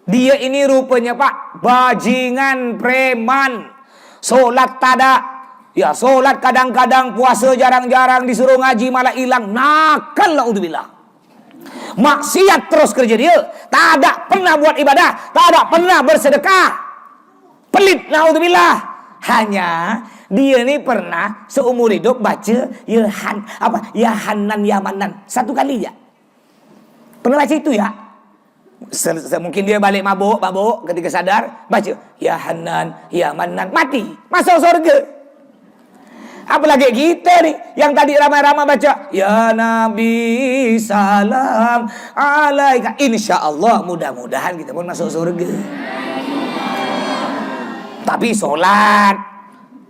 Speaker 2: Dia ini rupanya Pak, bajingan preman. Solat tada. Ya, solat kadang-kadang, puasa jarang-jarang, disuruh ngaji malah hilang. Nakal, naudzubillah. Maksiat terus kerja dia. Tak ada pernah buat ibadah, tak ada pernah bersedekah. Pelit, naudzubillah. Hanya dia ni pernah seumur hidup baca ya Hanan ya Manan satu kali ya. Pernah baca itu ya? Mungkin dia balik mabuk ketika sadar baca ya Hanan ya Manan, mati, masuk surga. Apalagi kita nih yang tadi ramai-ramai baca ya Nabi salam alaika, insyaallah mudah-mudahan kita pun masuk surga. Tapi solat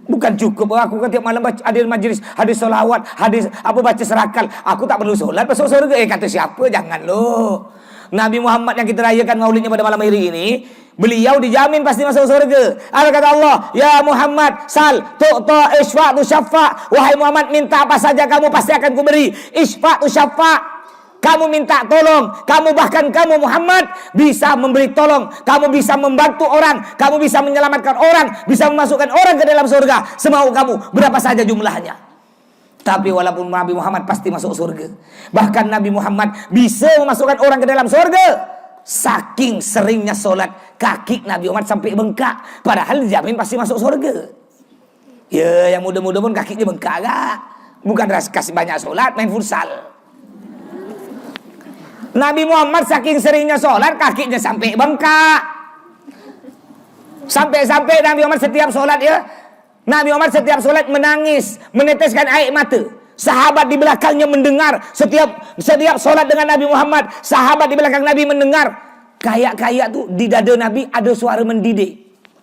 Speaker 2: bukan cukup. Aku kan tiap malam baca hadis majlis, hadis solawat, hadis baca serakal. Aku tak perlu solat masuk surga. Kata siapa? Jangan lo. Nabi Muhammad yang kita rayakan maulidnya pada malam hari ini, beliau dijamin pasti masuk surga. Ada kata Allah, ya Muhammad, sal, tu'ta, isfa' tu syafa'. Wahai Muhammad, minta apa saja kamu pasti akan kuberi. Isfa' tu syafa'. Kamu minta tolong, kamu Muhammad bisa memberi tolong, kamu bisa membantu orang, kamu bisa menyelamatkan orang, bisa memasukkan orang ke dalam surga. Semau kamu, berapa saja jumlahnya. Tapi walaupun Nabi Muhammad pasti masuk surga. Bahkan Nabi Muhammad bisa memasukkan orang ke dalam surga. Saking seringnya solat, kaki Nabi Muhammad sampai bengkak. Padahal dijamin pasti masuk surga. Ya, yang muda-muda pun kakinya bengkak gak? Bukan kasih banyak solat, main futsal. Nabi Muhammad saking seringnya solat, kakinya sampai bengkak. Sampai-sampai Nabi Muhammad setiap solat ya, Nabi Muhammad setiap solat menangis, meneteskan air mata. Sahabat di belakangnya mendengar. Setiap solat dengan Nabi Muhammad, sahabat di belakang Nabi mendengar. Kayak tuh di dada Nabi ada suara mendidih.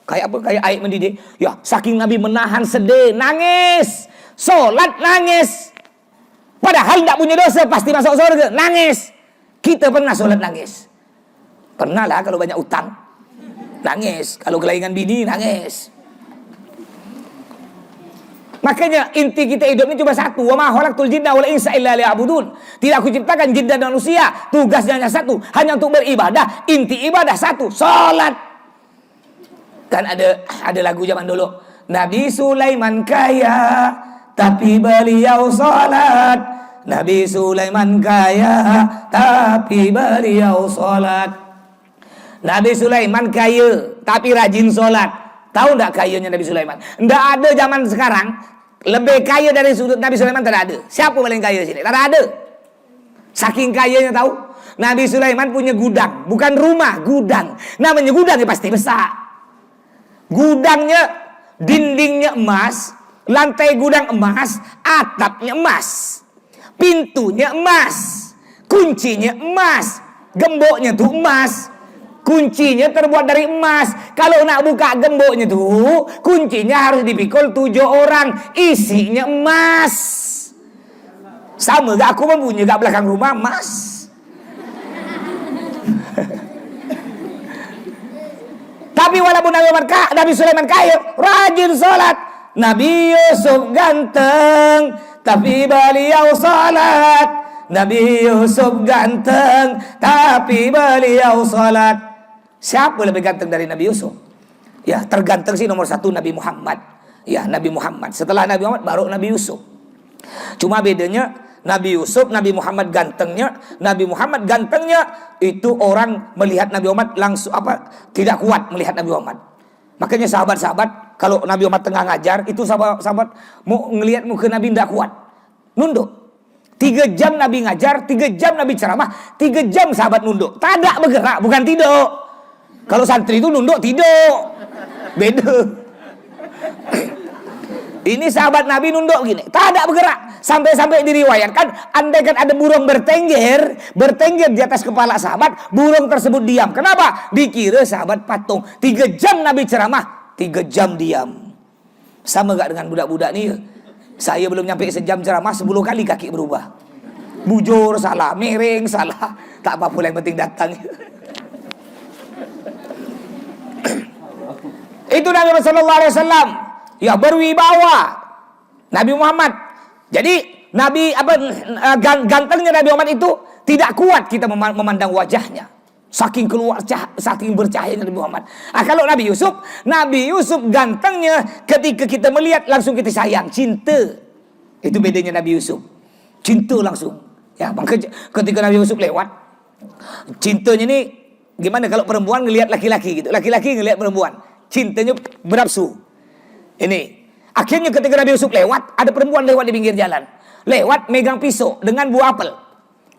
Speaker 2: Kayak apa? Kayak air mendidih. Ya, saking Nabi menahan sedih, nangis. Solat nangis. Padahal tidak punya dosa, pasti masuk surga. Nangis. Kita pernah solat nangis. Pernah lah kalau banyak utang. Nangis. Kalau kelaingan bini, nangis. Makanya inti kita hidup ini cuma satu. Wa ma khalaqtul jinna wal insa illa liya'budun. Tidak aku ciptakan jin dan manusia, tugasnya hanya satu, hanya untuk beribadah. Inti ibadah satu, salat. Kan ada lagu zaman dulu. Nabi Sulaiman kaya, tapi beliau salat. Nabi Sulaiman kaya, tapi beliau salat. Nabi Sulaiman kaya, tapi rajin salat. Tahu enggak kayanya Nabi Sulaiman? Enggak ada zaman sekarang lebih kaya dari sudut Nabi Sulaiman, tidak ada. Siapa paling kaya sini? Tidak ada. Saking kayanya tahu. Nabi Sulaiman punya gudang, bukan rumah, gudang. Namanya gudang ya pasti besar. Gudangnya, dindingnya emas, lantai gudang emas, atapnya emas, pintunya emas, kuncinya emas, gemboknya tuh emas. Kuncinya terbuat dari emas. Kalau nak buka gemboknya tuh, kuncinya harus dipikul 7 orang. Isinya emas. Sama gak aku pun punya gak belakang rumah emas. Tapi walaupun Nabi Sulaiman kaya, rajin sholat. Nabi Yusuf ganteng, tapi beliau sholat. Nabi Yusuf ganteng, tapi beliau sholat. Siapa lebih ganteng dari Nabi Yusuf? Ya, terganteng sih nomor 1 Nabi Muhammad. Ya, Nabi Muhammad. Setelah Nabi Muhammad baru Nabi Yusuf. Cuma bedanya Nabi Yusuf, Nabi Muhammad gantengnya. Nabi Muhammad gantengnya itu orang melihat Nabi Muhammad langsung tidak kuat melihat Nabi Muhammad. Makanya sahabat-sahabat kalau Nabi Muhammad tengah ngajar, itu sahabat mau ngelihat muka Nabi tidak kuat, nunduk. 3 jam Nabi ngajar, 3 jam Nabi ceramah, 3 jam sahabat nunduk. Tak ada bergerak, bukan tidur. Kalau santri itu nunduk tidur. Beda. Ini sahabat Nabi nunduk gini, tak ada bergerak. Sampai-sampai diriwayatkan, andaikan ada burung bertengger di atas kepala sahabat, burung tersebut diam. Kenapa? Dikira sahabat patung. 3 jam Nabi ceramah, 3 jam diam. Sama gak dengan budak-budak ni? Saya belum nyampe sejam ceramah, 10 kali kaki berubah. Bujur salah, miring salah. Tak apa-apa, yang penting datang. Itu Nabi Sallallahu Alaihi Wasallam. Ya, berwibawa Nabi Muhammad. Jadi Nabi gantengnya Nabi Muhammad itu tidak kuat kita memandang wajahnya. Saking saking bercahayanya Nabi Muhammad. Kalau Nabi Yusuf gantengnya, ketika kita melihat langsung kita sayang, cinta. Itu bedanya Nabi Yusuf. Cinta langsung. Ya, maka ketika Nabi Yusuf lewat, cintanya ni gimana kalau perempuan ngelihat laki-laki gitu. Laki-laki ngelihat perempuan, cintanya bernafsu. Ini. Akhirnya ketika Nabi Yusuf lewat, ada perempuan lewat di pinggir jalan. Lewat megang pisau dengan buah apel.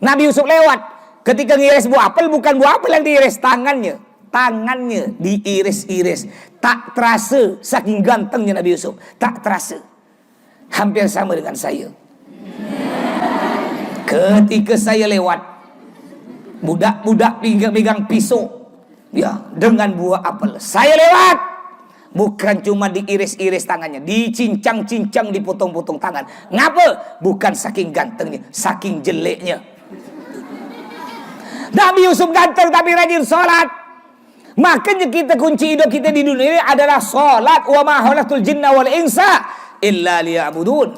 Speaker 2: Nabi Yusuf lewat. Ketika ngiris buah apel, bukan buah apel yang diiris, tangannya diiris-iris. Tak terasa, saking gantengnya Nabi Yusuf. Tak terasa. Hampir sama dengan saya. Ketika saya lewat, budak-budak pegang pisau, ya, dengan buah apel. Saya lewat, bukan cuma diiris-iris tangannya, dicincang-cincang, dipotong-potong tangan. Ngapa? Bukan saking gantengnya, saking jeleknya. Nabi Yusuf ganteng tapi rajin sholat. Makanya kita kunci hidup kita di dunia ini adalah sholat. Wa ma khalaqtul jinna wal insa illa liya'budun.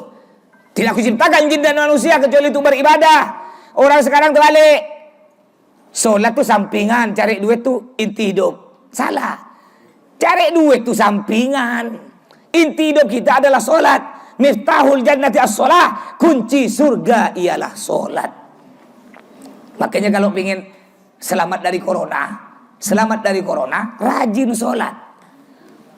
Speaker 2: Tidak aku ciptakan jin dan manusia kecuali untuk beribadah. Orang sekarang terbalik. Sholat tu sampingan, cari duit tu inti hidup. Salah. Cari duit tu sampingan. Inti hidup kita adalah sholat. Miftahul jannati as-sholah. Kunci surga ialah sholat. Makanya kalau ingin selamat dari corona, rajin sholat.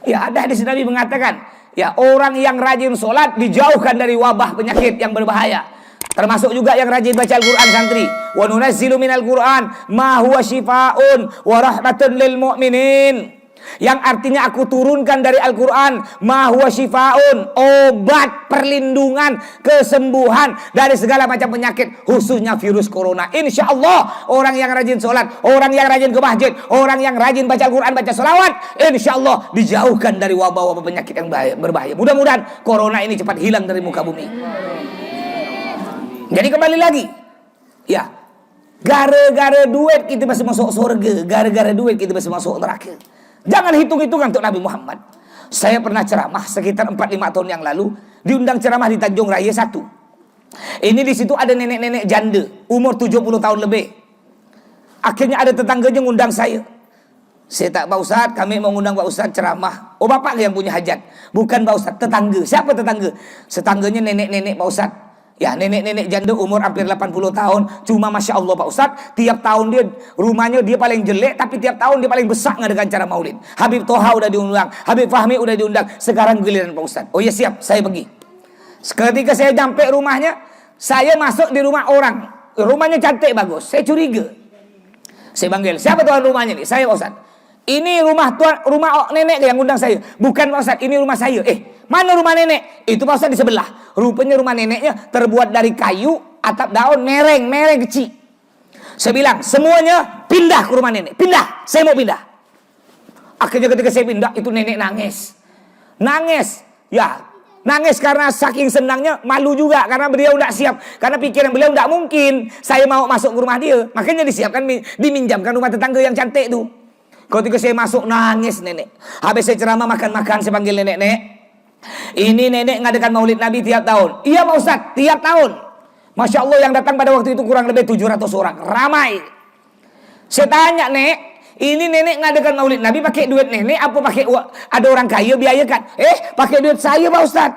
Speaker 2: Ya, ada hadis Nabi mengatakan, ya, orang yang rajin sholat dijauhkan dari wabah penyakit yang berbahaya. Termasuk juga yang rajin baca Al-Quran santri. Wa nunazzilu minal Quran ma huwa shifaa'un wa rahmatun lil mu'minin. Yang artinya aku turunkan dari Al-Quran ma huwa shifaa'un, obat, perlindungan, kesembuhan dari segala macam penyakit, khususnya virus corona. Insya Allah orang yang rajin sholat, orang yang rajin ke masjid, orang yang rajin baca Al-Quran, baca sholawat, insya Allah dijauhkan dari wabah-wabah penyakit yang berbahaya. Mudah-mudahan corona ini cepat hilang dari muka bumi. Jadi kembali lagi, ya, gara-gara duit kita masih masuk surga, gara-gara duit kita masih masuk neraka. Jangan hitung-hitungan untuk Nabi Muhammad. Saya pernah ceramah sekitar 4-5 tahun yang lalu, diundang ceramah di Tanjung Raya 1. Ini di situ ada nenek-nenek janda, umur 70 tahun lebih. Akhirnya ada tetangganya ngundang saya. Saya tak, Pak Ustaz, kami mau ngundang Pak Ustaz ceramah. Oh, bapak yang punya hajat? Bukan Pak Ustaz, tetangga. Siapa tetangga? Tetangganya nenek-nenek Pak Ustaz. Ya, nenek-nenek janda umur hampir 80 tahun. Cuma Masya Allah Pak Ustaz, tiap tahun dia, rumahnya dia paling jelek, tapi tiap tahun dia paling besar ngadakan cara maulid. Habib Toha udah diundang, Habib Fahmi udah diundang. Sekarang giliran Pak Ustaz. Oh ya siap, saya pergi. Ketika saya sampai rumahnya, saya masuk di rumah orang. Rumahnya cantik, bagus. Saya curiga. Saya panggil, siapa tuan rumahnya nih? Saya Pak Ustaz. Ini rumah nenek yang undang saya. Bukan Pak Ustaz, ini rumah saya. Mana rumah nenek? Itu Pak Ustaz di sebelah. Rupanya rumah neneknya terbuat dari kayu, atap daun, mereng kecil. Saya bilang, semuanya pindah ke rumah nenek. Pindah, saya mau pindah. Akhirnya ketika saya pindah, itu nenek nangis. Ya, nangis karena saking senangnya, malu juga karena beliau tidak siap. Karena pikiran beliau tidak mungkin saya mau masuk ke rumah dia. Makanya disiapkan, diminjamkan rumah tetangga yang cantik itu. Ketika saya masuk, nangis nenek. Habis saya ceramah, makan-makan, saya panggil nenek. Ini nenek ngadakan maulid Nabi tiap tahun. Iya Pak Ustaz, tiap tahun. Masya Allah yang datang pada waktu itu kurang lebih 700 orang. Ramai. Saya tanya, Nek, ini nenek ngadakan maulid Nabi pakai duit nenek apa pakai ada orang kaya biayakan? Pakai duit saya Pak Ustaz.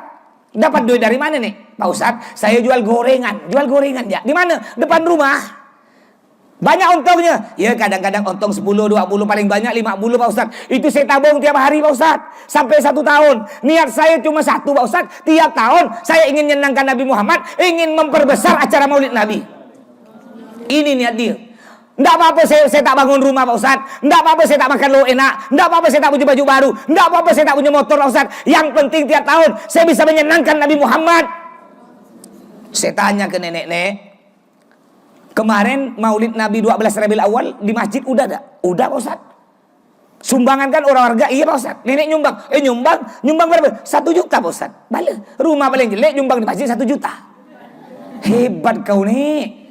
Speaker 2: Dapat duit dari mana nih? Pak Ustaz, saya jual gorengan ya. Di mana? Depan rumah. Banyak untungnya. Ya kadang-kadang untung 10, 20, paling banyak 50 Pak Ustaz. Itu saya tabung tiap hari Pak Ustaz. Sampai 1 tahun. Niat saya cuma 1 Pak Ustaz. Tiap tahun saya ingin menyenangkan Nabi Muhammad. Ingin memperbesar acara maulid Nabi. Ini niat dia. Tidak apa-apa saya tak bangun rumah Pak Ustaz. Tidak apa-apa saya tak makan lo enak. Tidak apa-apa saya tak punya baju baru. Tidak apa-apa saya tak punya motor Pak Ustaz. Yang penting tiap tahun saya bisa menyenangkan Nabi Muhammad. Saya tanya ke nenek-nenek. Kemarin maulid Nabi 12 Rabiul Awal di masjid udah tak? Udah Pak Ustaz. Sumbangan kan orang warga, iya Pak Ustaz. Nenek nyumbang. Nyumbang berapa? 1 juta Pak Ustaz. Bala. Rumah paling jelek nyumbang di masjid 1 juta. Hebat kau nek.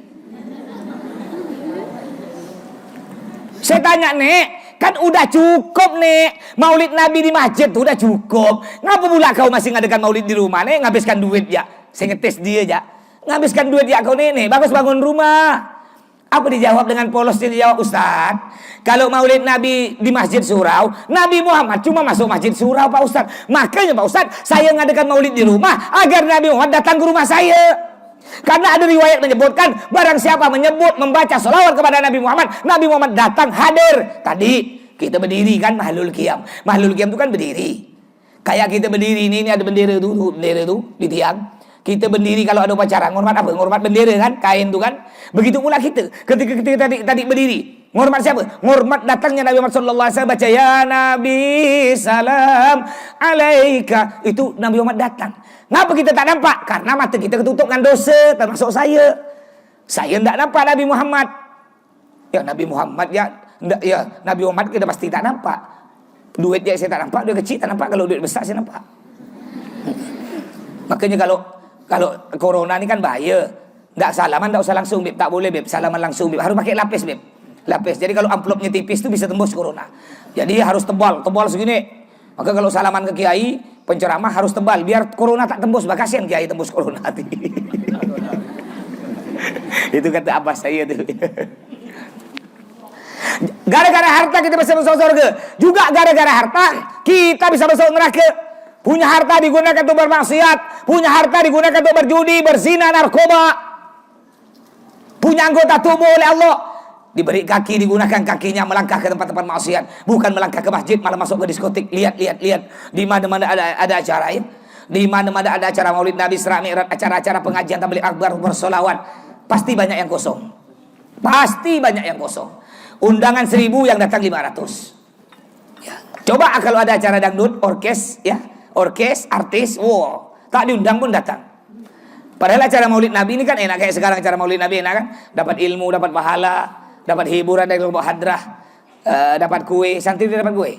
Speaker 2: Saya tanya nek, kan udah cukup nek. Maulid Nabi di masjid tuh udah cukup. Ngapa pula kau masih ngadakan maulid di rumah nek? Ngabiskan duit ya. Saya ngetes dia ya. Ngabiskan duit ya kau nenek, bagus bangun rumah. Apa dijawab dengan polos? Dia dijawab, Ustaz, kalau maulid Nabi di masjid surau, Nabi Muhammad cuma masuk masjid surau Pak Ustaz. Makanya Pak Ustaz, saya ngadakan maulid di rumah agar Nabi Muhammad datang ke rumah saya. Karena ada riwayat menyebutkan barang siapa menyebut membaca sholawat kepada Nabi Muhammad datang hadir. Tadi kita berdiri kan mahlul qiyam. Mahlul qiyam itu kan berdiri. Kayak kita berdiri ini ada bendera tu di tiang. Kita berdiri kalau ada upacara, ngormat apa? Ngormat bendera kan, kain tu kan. Begitu pula kita, ketika tadi berdiri, ngormat siapa? Ngormat datangnya Nabi Muhammad sallallahu alaihi wasallam, baca ya Nabi salam alaika. Itu Nabi Muhammad datang. Ngapa kita tak nampak? Karena mata kita ketutup dengan dosa, termasuk saya. Saya tidak nampak Nabi Muhammad. Ya Nabi Muhammad ya Nabi Muhammad kita pasti tak nampak. Duit dia saya tak nampak, duit kecil tak nampak, kalau duit besar saya nampak. Makanya kalau corona ini kan bahaya. Nggak salaman, nggak usah langsung, Beb. Tak boleh, Beb. Salaman langsung, Beb. Harus pakai lapis, Beb. Lapis. Jadi kalau amplopnya tipis itu bisa tembus corona. Jadi harus tebal segini. Maka kalau salaman ke kiai, penceramah harus tebal. Biar corona tak tembus. Kasihan kiai tembus corona. Itu kata abah saya tuh. Gara-gara harta kita bisa masuk surga. Juga gara-gara harta kita bisa masuk neraka. Punya harta digunakan untuk bermaksiat, punya harta digunakan untuk berjudi, berzina, narkoba. Punya anggota tubuh oleh Allah, diberi kaki, digunakan kakinya melangkah ke tempat-tempat maksiat, bukan melangkah ke masjid, malah masuk ke diskotik. Lihat. Di mana-mana ada acara ya. Di mana-mana ada acara Maulid Nabi, Isra Mi'raj, acara-acara pengajian tabligh akbar, bersolawat, pasti banyak yang kosong. Undangan 1000 yang datang 500. Ya. Coba kalau ada acara dangdut, orkes ya. Artis, tak diundang pun datang. Padahal acara maulid Nabi ini kan enak, kayak sekarang acara maulid Nabi enak kan, dapat ilmu, dapat pahala, dapat hiburan dari kelompok hadrah, dapat kue, santri dapat kue.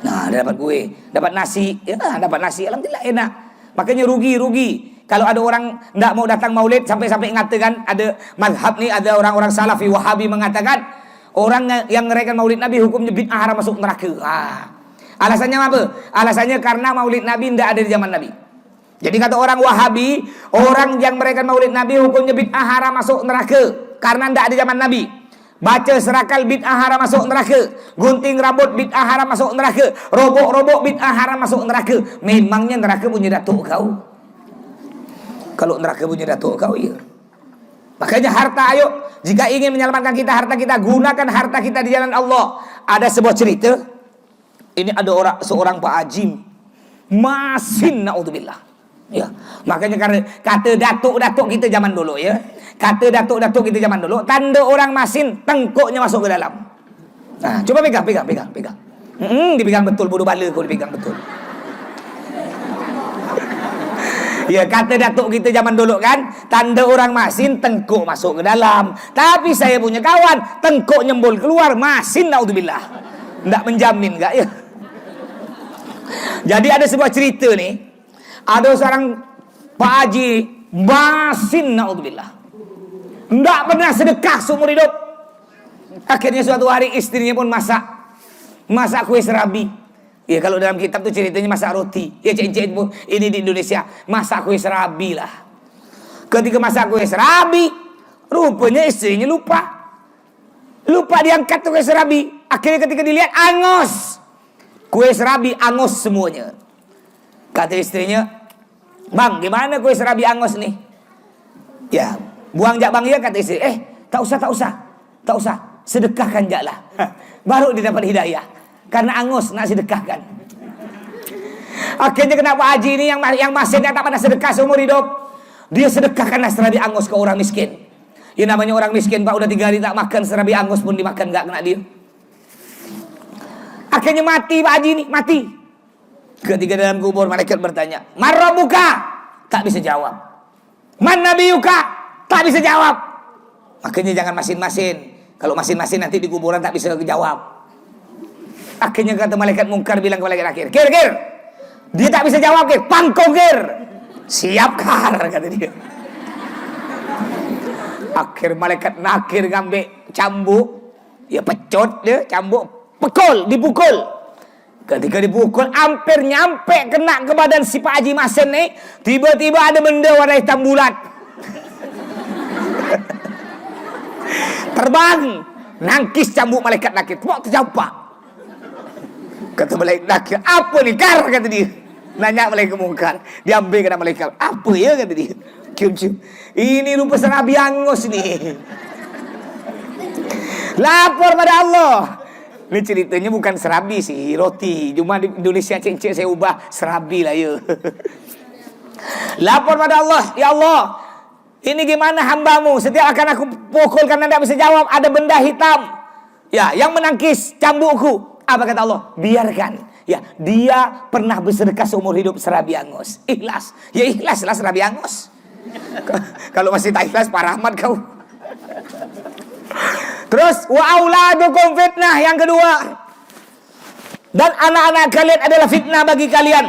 Speaker 2: Nah, dapat kue, dapat nasi, alhamdulillah enak. Makanya rugi. Kalau ada orang tidak mau datang maulid sampai mengatakan, ada mazhab nih, ada orang-orang salafi wahabi mengatakan orang yang ngerayakan maulid Nabi hukumnya bid'ah, haram masuk neraka. Alasannya apa? Alasannya karena maulid Nabi tidak ada di zaman Nabi. Jadi kata orang Wahabi, orang yang merayakan maulid Nabi hukumnya bid'ah, haram masuk neraka karena tidak ada di zaman Nabi. Baca serakal bid'ah, haram masuk neraka. Gunting rambut bid'ah, haram masuk neraka. Robok bid'ah, haram masuk neraka. Memangnya neraka punya datuk kau? Kalau neraka punya datuk kau, iya. Makanya harta, ayo, jika ingin menyelamatkan kita, harta kita, gunakan harta kita di jalan Allah. Ada sebuah cerita. Ini ada seorang Pak Haji masin, naudzubillah. Ya, makanya karena kata datuk kita zaman dulu ya. Kata datuk kita zaman dulu, tanda orang masin tengkuknya masuk ke dalam. Nah, coba pegang. Dipegang betul, bodoh bala kau dipegang betul. Ya, kata datuk kita zaman dulu kan, tanda orang masin tengkuk masuk ke dalam. Tapi saya punya kawan, tengkuk nyembul keluar, masin, naudzubillah. Enggak menjamin enggak ya? Jadi ada sebuah cerita nih. Ada seorang Pak Haji masin, naudzubillah, enggak pernah sedekah seumur hidup. Akhirnya suatu hari istrinya pun masak kue serabi. Ya kalau dalam kitab tuh ceritanya masak roti. Ya cek ini di Indonesia masak kue serabi lah. Ketika masak kue serabi, rupanya istrinya lupa diangkat kue serabi. Akhirnya ketika dilihat angus. Kue serabi angus semuanya. Kata istrinya, "Bang, gimana kue serabi angus nih?" Ya, buang jak bang ya, kata istri. Tak usah. Tak usah, sedekahkan je lah. Baru dia dapat hidayah. Karena angus nak sedekahkan. Akhirnya kenapa Haji ini yang masih tak pernah sedekah seumur hidup, dia sedekahkanlah serabi angus ke orang miskin. Ya namanya orang miskin Pak, udah 3 hari tak makan, serabi angus pun dimakan gak kena dia. Akhirnya mati Pak Haji ini, mati. Ketika dalam kubur malaikat bertanya, "Man rabbuka?" Tak bisa jawab. "Man nabiyuka?" Tak bisa jawab. Makanya jangan masin-masin. Kalau masin-masin nanti di kuburan tak bisa jawab. Akhirnya kata malaikat mungkar bilang ke malaikat nakir, "Kir, kir." Dia tak bisa jawab, Kir. "Pangkong, Kir." "Siap, Kar," kata dia. Akhir malaikat nakir ngambil cambuk, ya pecut dia, cambuk, dipukul. Ketika dipukul hampir nyampe kena ke badan si Pak Haji Masen nih, tiba-tiba ada benda warna hitam bulat. Terbang, nangkis cambuk malaikat nakir, terjampak. Kata malaikat nakir, "Apa nih, Kar?" kata dia. Nanya malaikat mungkar, diambil kena malaikat. "Apa ya?" kata dia. Cium-cium. "Ini rupa serabi angus nih." Lapor pada Allah. Ini ceritanya bukan serabi sih, roti. Cuma di Indonesia cek saya ubah serabi lah ya. Lapor pada Allah, "Ya Allah, ini gimana hambamu? Setiap akan aku pukul karena tidak bisa jawab, ada benda hitam. Ya, yang menangkis cambukku." Apa kata Allah? "Biarkan. Ya, dia pernah bersedekah seumur hidup serabi angus. Ikhlas. Ya ikhlas lah serabi angus." Kalau masih tak ikhlas, parah amat kau. Terus wa auladukum fitnah, yang kedua. Dan anak-anak kalian adalah fitnah bagi kalian.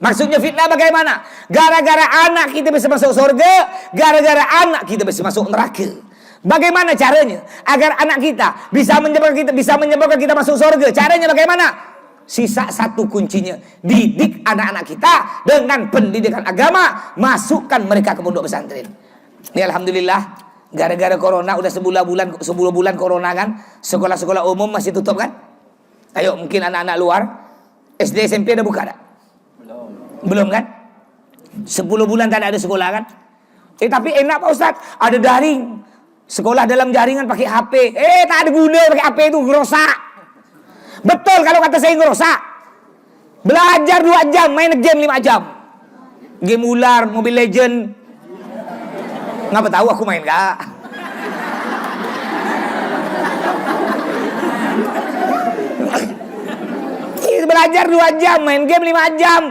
Speaker 2: Maksudnya fitnah bagaimana? Gara-gara anak kita bisa masuk surga, gara-gara anak kita bisa masuk neraka. Bagaimana caranya agar anak kita bisa menyebabkan kita masuk surga? Caranya bagaimana? Sisa satu kuncinya, didik anak-anak kita dengan pendidikan agama, masukkan mereka ke pondok pesantren. Ini alhamdulillah, gara-gara corona udah sebulan bulan corona kan, sekolah-sekolah umum masih tutup kan? Ayo mungkin anak-anak luar SD SMP ada buka tak? Belum kan? 10 bulan tak ada sekolah kan? Tapi enak Pak Ustaz, ada daring. Sekolah dalam jaringan pakai HP. Tak ada guna pakai HP itu, ngerosak. Betul kalau kata saya ngerosak. Belajar 2 jam, main game 5 jam. Game ular, Mobile Legend. Ngapa tahu aku main gak? Belajar 2 jam, main game 5 jam.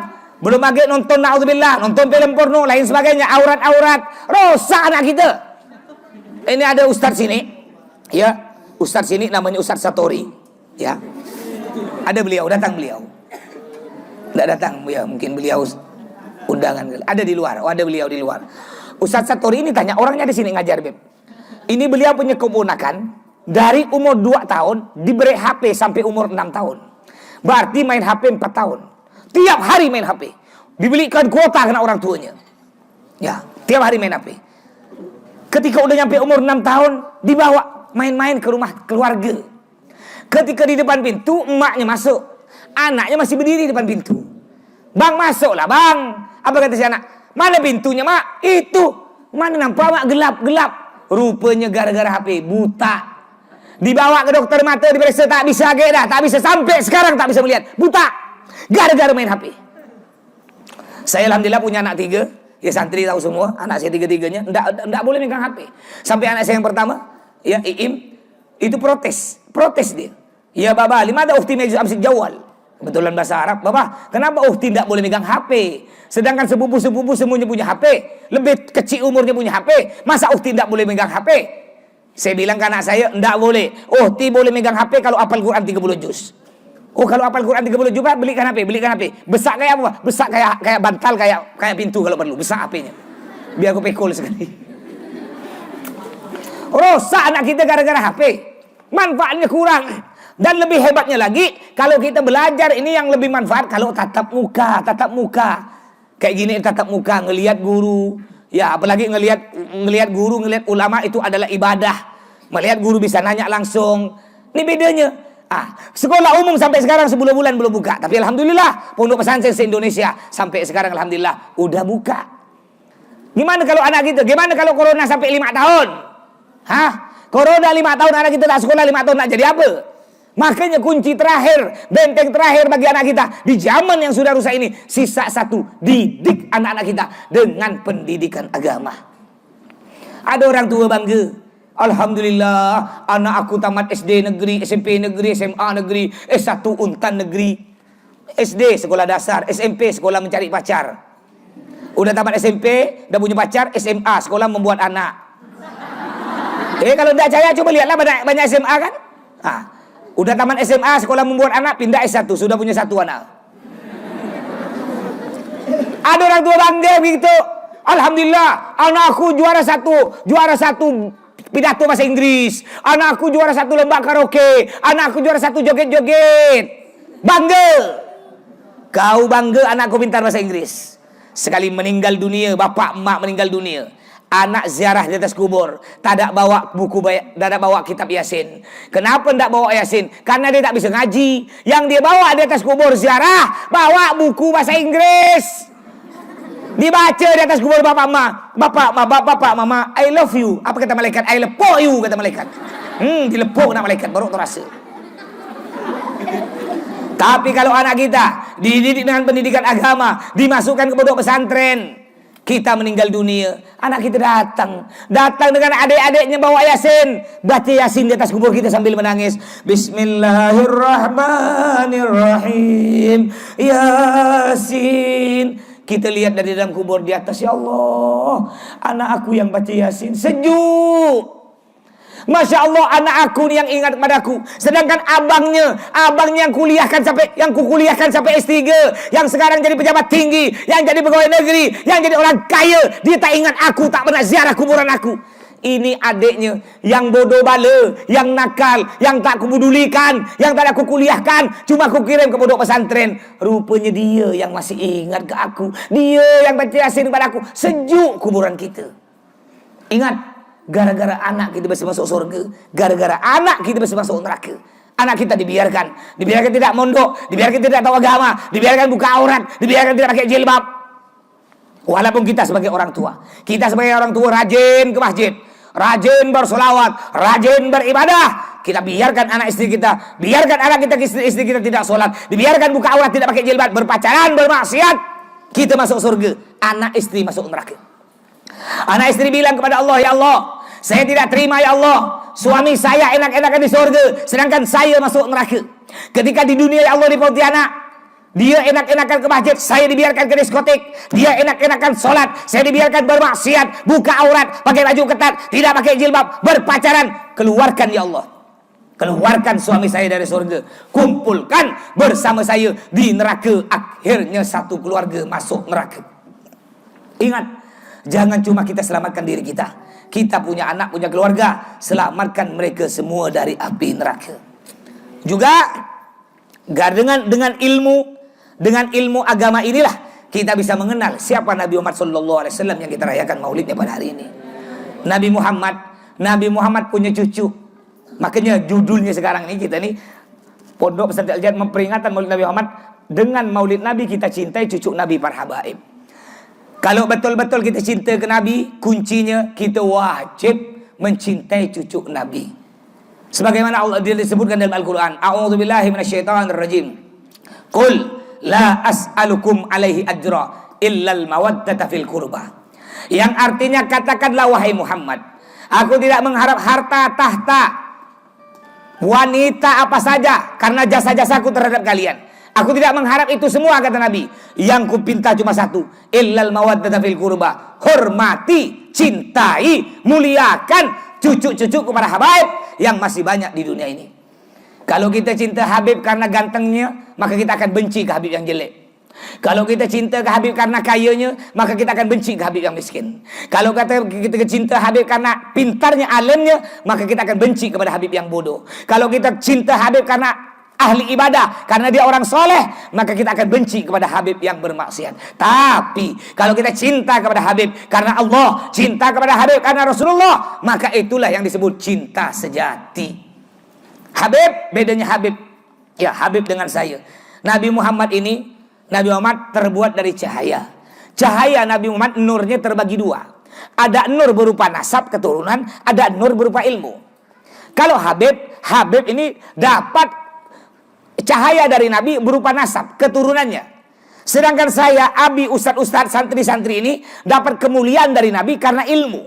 Speaker 2: Belum lagi nonton, naudzubillah, nonton film porno, lain sebagainya, aurat-aurat. Rosak anak kita. Ini ada ustaz sini, ya, ustaz sini namanya Ustaz Satori, ya. Ada beliau, datang beliau. Tidak datang, ya, mungkin beliau undangan. Ada di luar, ada beliau di luar. Ustaz Satori ini tanya, orangnya di sini ngajar, Beb. Ini beliau punya keponakan dari umur 2 tahun diberi HP sampai umur 6 tahun. Berarti main HP 4 tahun. Tiap hari main HP. Dibelikan kuota kena orang tuanya. Ya, tiap hari main HP. Ketika udah nyampe umur 6 tahun, dibawa main-main ke rumah keluarga. Ketika di depan pintu, emaknya masuk. Anaknya masih berdiri di depan pintu. "Bang, masuklah bang." Apa kata si anak? "Mana pintunya mak?" "Itu." "Mana nampak mak? Gelap-gelap." Rupanya gara-gara HP, buta. Dibawa ke dokter mata, diperiksa, tak bisa dah, tak bisa, sampai sekarang tak bisa melihat. Buta. Gara-gara main HP. Saya alhamdulillah punya anak 3. Ya santri tahu semua, anak saya 3-3-nya enggak boleh megang HP. Sampai anak saya yang pertama, ya Iim, itu protes dia. "Ya baba, lima ada ukti amsik jawal." Kebetulan bahasa Arab, "Baba, kenapa ukti tidak boleh megang HP? Sedangkan sepupu-sepupu semuanya punya HP, lebih kecil umurnya punya HP, masa ukti tidak boleh megang HP?" Saya bilang ke anak saya, "Enggak boleh. Ukti boleh megang HP kalau hafal Quran 30 juz." "Oh, kalau hafal Quran 30 juz, belikan HP. Besar kayak apa? Besar kayak bantal, kayak pintu kalau perlu. Besar HP-nya. Biar aku pekol sekali." Rosak anak kita gara-gara HP. Manfaatnya kurang. Dan lebih hebatnya lagi, kalau kita belajar ini yang lebih manfaat kalau tatap muka. Kayak gini tatap muka, ngelihat guru. Ya, apalagi ngelihat guru, ngelihat ulama itu adalah ibadah. Melihat guru bisa nanya langsung. Ini bedanya. Sekolah umum sampai sekarang 10 bulan belum buka. Tapi alhamdulillah pondok pesantren se-Indonesia sampai sekarang alhamdulillah udah buka. Gimana kalau anak kita? Gimana kalau corona sampai 5 tahun? Corona 5 tahun anak kita tak sekolah, 5 tahun nak jadi apa? Makanya kunci terakhir, benteng terakhir bagi anak kita di zaman yang sudah rusak ini, sisa satu, didik anak-anak kita dengan pendidikan agama. Ada orang tua bangga, alhamdulillah anak aku tamat SD negeri, SMP negeri, SMA negeri, S1 Untan negeri. SD sekolah dasar, SMP sekolah mencari pacar. Udah tamat SMP, udah punya pacar, SMA sekolah membuat anak. Kalau tidak percaya coba lihatlah banyak SMA kan? Udah tamat SMA, sekolah membuat anak, pindah S1, sudah punya 1 anak. Ada orang tua bangga begitu. Alhamdulillah, anakku juara satu pidato bahasa Inggris. Anakku juara 1 lomba karaoke. Anakku juara 1 joget-joget. Bangga. Kau bangga anakku pintar bahasa Inggris. Sekali meninggal dunia, bapak emak meninggal dunia, anak ziarah di atas kubur, tak ada bawa buku, tak ada bawa kitab Yasin. Kenapa tak bawa Yasin? Karena dia tak bisa ngaji. Yang dia bawa di atas kubur ziarah, bawa buku bahasa Inggris. Dibaca di atas kubur bapak mama, I love you. Apa kata malaikat? I lepok you, kata malaikat. Dilepok nak malaikat, baru terasa. Tapi kalau anak kita dididik dengan pendidikan agama, dimasukkan ke pondok pesantren, kita meninggal dunia, anak kita datang dengan adik-adiknya bawa Yasin, baca Yasin di atas kubur kita sambil menangis. Bismillahirrahmanirrahim, Yasin. Kita lihat dari dalam kubur di atas, ya Allah, anak aku yang baca Yasin, sejuk. Masya Allah, anak aku yang ingat padaku. Sedangkan abangnya yang kukuliahkan sampai S3, yang sekarang jadi pejabat tinggi, yang jadi pegawai negeri, yang jadi orang kaya, dia tak ingat aku, tak pernah ziarah kuburan aku. Ini adiknya yang bodoh bala, yang nakal, yang tak kupedulikan, yang tak aku kuliahkan, cuma aku kirim ke pondok pesantren. Rupanya dia yang masih ingat ke aku, dia yang baca Yasin kepada aku. Sejuk kuburan kita. Ingat, gara-gara anak kita bisa masuk surga, gara-gara anak kita bisa masuk neraka. Anak kita dibiarkan tidak mondok, dibiarkan tidak tahu agama, dibiarkan buka aurat, dibiarkan tidak pakai jilbab. Walaupun kita sebagai orang tua rajin ke masjid, rajin bersolawat, rajin beribadah, kita biarkan anak istri kita, biarkan anak kita istri kita tidak sholat, dibiarkan buka aurat, tidak pakai jilbab, berpacaran, bermaksiat, kita masuk surga, anak istri masuk neraka. Anak istri bilang kepada Allah, ya Allah, saya tidak terima ya Allah, suami saya enak-enakan di surga, sedangkan saya masuk neraka. Ketika di dunia ya Allah di Pontianak, dia enak-enakan ke masjid, saya dibiarkan ke diskotik. Dia enak-enakan sholat, saya dibiarkan bermaksiat, buka aurat, pakai baju ketat, tidak pakai jilbab, berpacaran. Keluarkan ya Allah, keluarkan suami saya dari surga, kumpulkan bersama saya di neraka. Akhirnya satu keluarga masuk neraka. Ingat, jangan cuma kita selamatkan diri kita, kita punya anak, punya keluarga, selamatkan mereka semua dari api neraka. Juga dengan ilmu agama inilah kita bisa mengenal siapa Nabi Muhammad SAW yang kita rayakan maulidnya pada hari ini. Nabi Muhammad punya cucu. Makanya judulnya sekarang ini kita nih Pondok Pesantren Al-Jihad memperingatan maulid Nabi Muhammad. Dengan maulid Nabi kita cintai cucu Nabi para habaib. Kalau betul-betul kita cinta ke Nabi, kuncinya kita wajib mencintai cucu Nabi. Sebagaimana Allah disebutkan dalam Al-Quran, A'udzubillahi minasyaitonirrajim. Qul la as'alukum alaihi ajra illal mawaddata fil qurba. Yang artinya, katakanlah wahai Muhammad, aku tidak mengharap harta, tahta, wanita apa saja karena jasa-jasaku terhadap kalian. Aku tidak mengharap itu semua, kata Nabi. Yang kupinta cuma satu, illal mawaddata fil qurba. Hormati, cintai, muliakan cucu-cucuku para habaib yang masih banyak di dunia ini. Kalau kita cinta Habib karena gantengnya, maka kita akan benci ke Habib yang jelek. Kalau kita cinta ke Habib karena kayanya, maka kita akan benci ke Habib yang miskin. Kalau kita cinta Habib karena pintarnya, alimnya, maka kita akan benci kepada Habib yang bodoh. Kalau kita cinta Habib karena ahli ibadah, karena dia orang soleh, maka kita akan benci kepada Habib yang bermaksiat. Tapi kalau kita cinta kepada Habib karena Allah, cinta kepada Habib karena Rasulullah, maka itulah yang disebut cinta sejati. Habib, bedanya Habib dengan saya. Nabi Muhammad terbuat dari cahaya. Cahaya Nabi Muhammad, nurnya terbagi dua. Ada nur berupa nasab, keturunan, ada nur berupa ilmu. Kalau Habib ini dapat cahaya dari Nabi berupa nasab, keturunannya. Sedangkan saya, Abi, ustadz-ustadz, santri-santri ini dapat kemuliaan dari Nabi karena ilmu.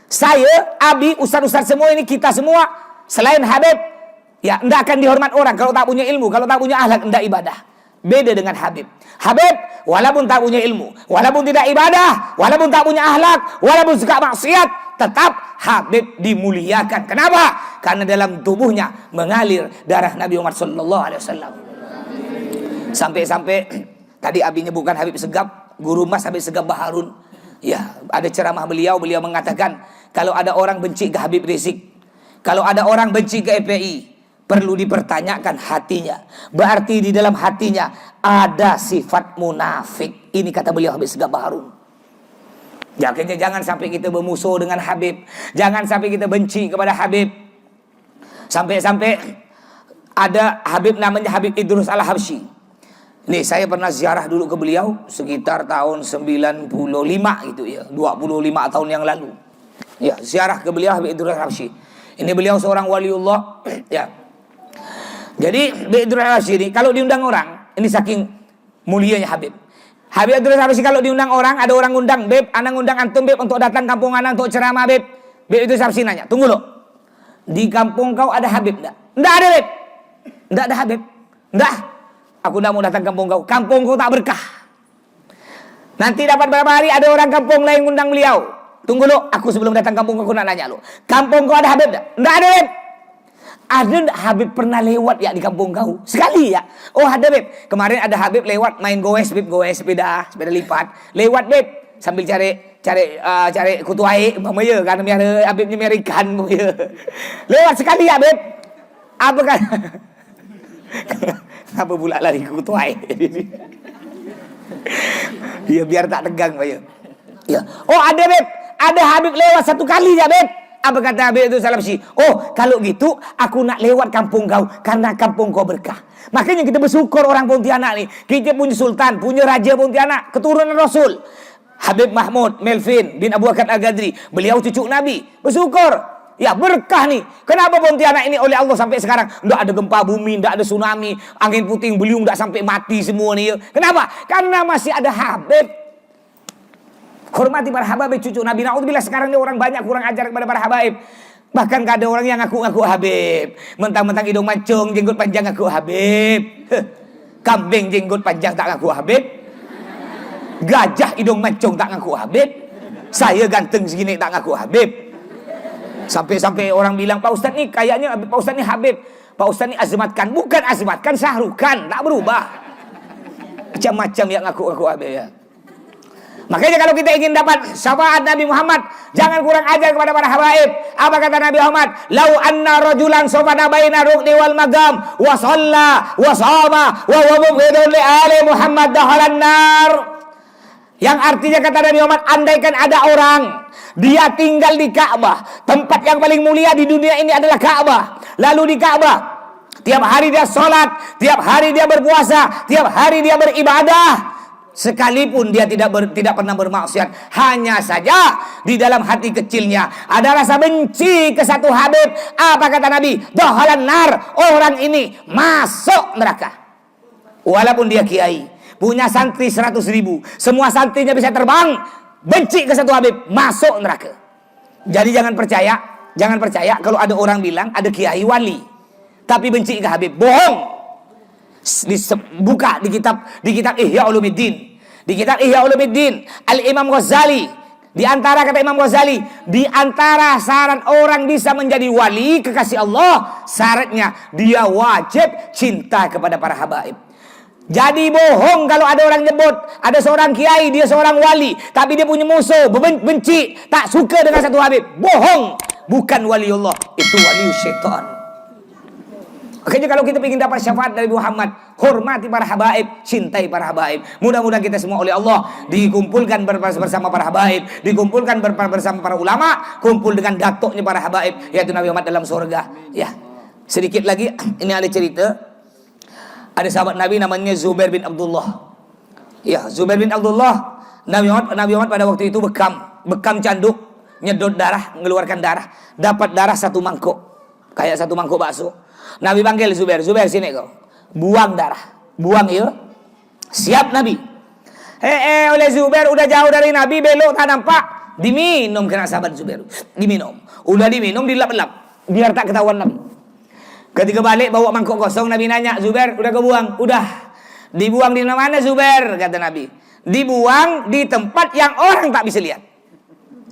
Speaker 2: Saya, Abi, ustadz-ustadz semua ini, kita semua selain Habib, ya tidak akan dihormat orang kalau tak punya ilmu, kalau tak punya akhlak, tidak ibadah. Beda dengan Habib. Habib, walaupun tak punya ilmu, walaupun tidak ibadah, walaupun tak punya akhlak, walaupun suka maksiat, tetap Habib dimuliakan. Kenapa? Karena dalam tubuhnya mengalir darah Nabi Muhammad SAW. Sampai-sampai tadi Abi nyebutkan Habib Segaf, Guru Mas Habib Segaf Baharun. Ya, ada ceramah beliau mengatakan, kalau ada orang benci ke Habib Rizik, kalau ada orang benci ke FPI, perlu dipertanyakan hatinya. Berarti di dalam hatinya ada sifat munafik. Ini kata beliau Habib Segaf Baharun. Jangan sampai kita bermusuh dengan Habib. Jangan sampai kita benci kepada Habib. Sampai-sampai ada Habib namanya Habib Idrus Al-Habsyi. Nih, saya pernah ziarah dulu ke beliau sekitar tahun 95 gitu ya, 25 tahun yang lalu. Ya, ziarah ke beliau Habib Idrus Al-Habsyi. Ini beliau seorang waliullah ya. Jadi Habib Idrus Al-Habsyi ini kalau diundang orang, ini saking mulianya Habib. Habib Idrus Al-Habsyi kalau diundang orang, ada orang undang, "Beb, ana ngundang antum Beb untuk datang kampung ana untuk ceramah Beb." Habib Idrus Al-Habsyi nanya, "Tunggu lo. Di kampung kau ada Habib enggak?" "Enggak ada, Beb." "Enggak ada Habib." "Enggak. Aku enggak mau datang kampung kau. Kampung kau tak berkah. Nanti dapat berapa hari ada orang kampung lain ngundang beliau. Tunggu lo, aku sebelum datang kampung kau nak nanya lo. Kampung kau ada Habib enggak?" "Enggak ada, Beb." "Ada enggak Habib pernah lewat ya di kampung kau?" "Sekali ya." "Oh ada, Beb. Kemarin ada Habib lewat main goes, Beb, goes sepeda lipat. Lewat, Beb, sambil cari kutu air, umpama ya, karena miara Habibnya miara ikan, ya. Lewat sekali ya, Beb." "Apa kan?" "Apa pula lari ke kutu air?" Ya biar tak tegang, ya. Ya. "Oh ada, Beb. Ada Habib lewat satu kali ya, Beb." Apa kata Habib itu Al-Habsyi? "Oh kalau gitu aku nak lewat kampung kau karena kampung kau berkah." Makanya kita bersyukur orang Pontianak nih. Kita punya sultan, punya raja Pontianak, keturunan Rasul. Habib Mahmud Melvin bin Abu Bakar Al-Gadri, beliau cucu Nabi. Bersyukur. Ya berkah nih. Kenapa Pontianak ini oleh Allah sampai sekarang enggak ada gempa bumi, enggak ada tsunami, angin puting beliung enggak sampai mati semua nih. Ya. Kenapa? Karena masih ada Habib. Hormati para habaib cucu Nabi. Naudzubillah sekarang ini orang banyak kurang ajar kepada para habaib. Bahkan gak ada orang yang ngaku-ngaku Habib. Mentang-mentang hidung mancung, jenggot panjang ngaku Habib. Kambing jenggot panjang tak ngaku Habib. Gajah hidung mancung tak ngaku Habib. Saya ganteng segini tak ngaku Habib. Sampai-sampai orang bilang, "Pak Ustadz nih kayaknya Pak Ustadz nih Habib. Pak Ustadz nih azmatkan." Bukan azmatkan, sahrukan. Tak berubah. Macam-macam yang ngaku-ngaku Habib ya. Makanya kalau kita ingin dapat syafaat Nabi Muhammad, jangan kurang ajar kepada para habaib. Apa kata Nabi Muhammad? "Lau anna rajulan safada baina rukni wal magam wa shalla wa shama wa mubghidun li ali Muhammad dakhalan nar." Yang artinya kata Nabi Muhammad, andaikan ada orang dia tinggal di Ka'bah, tempat yang paling mulia di dunia ini adalah Ka'bah. Lalu di Ka'bah tiap hari dia sholat, tiap hari dia berpuasa, tiap hari dia beribadah. Sekalipun dia tidak pernah bermaksiat, hanya saja di dalam hati kecilnya ada rasa benci ke satu Habib. Apa kata Nabi? Dakhalan nar, orang ini masuk neraka. Walaupun dia kiai, punya santri 100.000, semua santrinya bisa terbang, benci ke satu Habib, masuk neraka. Jadi jangan percaya kalau ada orang bilang ada kiai wali, tapi benci ke Habib, bohong. Buka di kitab Ihya Ulumuddin. Di kitab Ihya Ulumuddin, Al-Imam Ghazali, di antara kata Imam Ghazali, di antara syarat orang bisa menjadi wali kekasih Allah, syaratnya dia wajib cinta kepada para habaib. Jadi bohong kalau ada orang nyebut ada seorang kiai, dia seorang wali, tapi dia punya musuh, benci, tak suka dengan satu habib. Bohong, bukan waliullah, itu wali syaitan. Makanya kalau kita ingin dapat syafaat dari Muhammad, hormati para habaib, cintai para habaib. Mudah-mudahan kita semua oleh Allah dikumpulkan bersama para habaib, dikumpulkan bersama para ulama, kumpul dengan datuknya para habaib, yaitu Nabi Muhammad dalam surga. Ya, sedikit lagi ini ada cerita. Ada sahabat Nabi namanya Zubair bin Abdullah. Ya, Zubair bin Abdullah, Nabi Muhammad pada waktu itu bekam canduk, nyedot darah, mengeluarkan darah, dapat darah 1 mangkuk. kayak satu mangkuk bakso. Nabi panggil Zubair, Zubair sini kau. Buang darah. Buang ya. Siap Nabi. Oleh Zubair udah jauh dari Nabi, belok tak nampak. Diminum kena sahabat Zubair. Diminum. Udah diminum, dilap-lap. Biar tak ketahuan Nabi. Ketika balik bawa mangkuk kosong, Nabi nanya, Zubair udah kau buang? Udah. Dibuang di mana Zubair? Kata Nabi. Dibuang di tempat yang orang tak bisa lihat.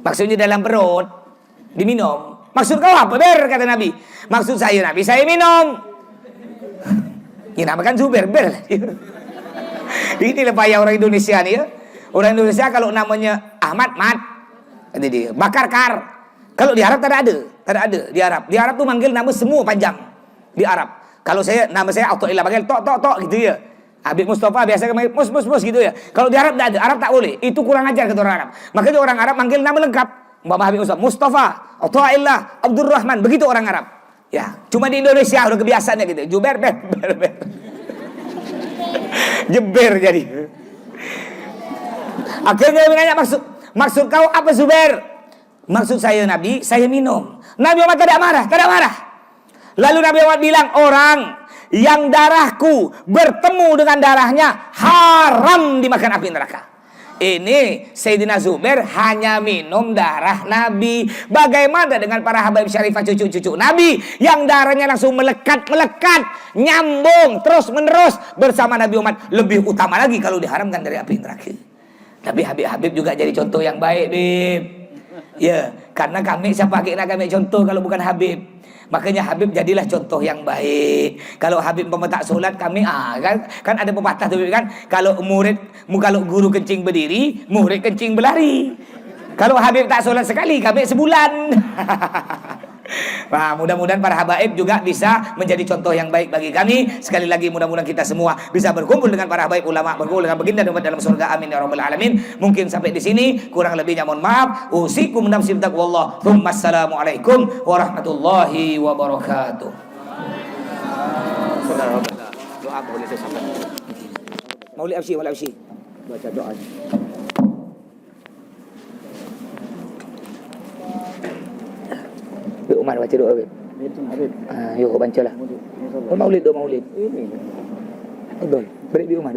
Speaker 2: Maksudnya dalam perut. Diminum. Maksud kau apa Ber? Kata Nabi. Maksud saya Nabi, saya minum. Ini namakan Zubair Ber. Ini payah orang Indonesia nih ya. Orang Indonesia kalau namanya Ahmad, Mat. Kata dia. Bakar kar. Kalau di Arab tak ada. Tak ada di Arab. Di Arab tuh manggil nama semua panjang. Di Arab. Kalau saya, nama saya Autoillah panggil tok gitu ya. Habib Mustafa biasa manggil mus gitu ya. Kalau di Arab tak ada. Arab tak boleh. Itu kurang ajar kata orang Arab. Makanya orang Arab manggil nama lengkap. Bapak Habib Mustafa, Autoillah, Abdurrahman. Begitu orang Arab. Ya, cuma di Indonesia udah kebiasaannya gitu. Jubair, ber. Jeber jadi. Akhirnya dia nanya, maksud kau apa Zubair? Maksud saya Nabi, saya minum. Nabi Muhammad tidak marah. Lalu Nabi Muhammad bilang, orang yang darahku bertemu dengan darahnya haram dimakan api neraka. Ini Sayyidina Zubair hanya minum darah Nabi. Bagaimana dengan para habaib syarifah cucu-cucu Nabi yang darahnya langsung melekat, nyambung terus menerus bersama Nabi Muhammad. Lebih utama lagi kalau diharamkan dari api neraka. Tapi Habib juga jadi contoh yang baik, Bib. Ya, karena kami siapa kira kami contoh kalau bukan Habib. Makanya Habib jadilah contoh yang baik. Kalau Habib tak solat kami kan ada pepatah tuh kan, kalau guru kencing berdiri, murid kencing berlari. Kalau Habib tak solat sekali, kami sebulan. Nah, mudah-mudahan para habaib juga bisa menjadi contoh yang baik bagi kami. Sekali lagi mudah-mudahan kita semua bisa berkumpul dengan para habaib ulama, berkumpul dengan baginda dalam surga. Amin ya rabbal alamin. Mungkin sampai di sini, kurang lebihnya mohon maaf. Usikum nafsi bitaqwallah. Assalamualaikum warahmatullahi wabarakatuh. Doa boleh sampai. Maulid Absyi. Baca doa. Umar baca doa Habib. Yuk baca lah. Maulid. Betul. Beri Umar.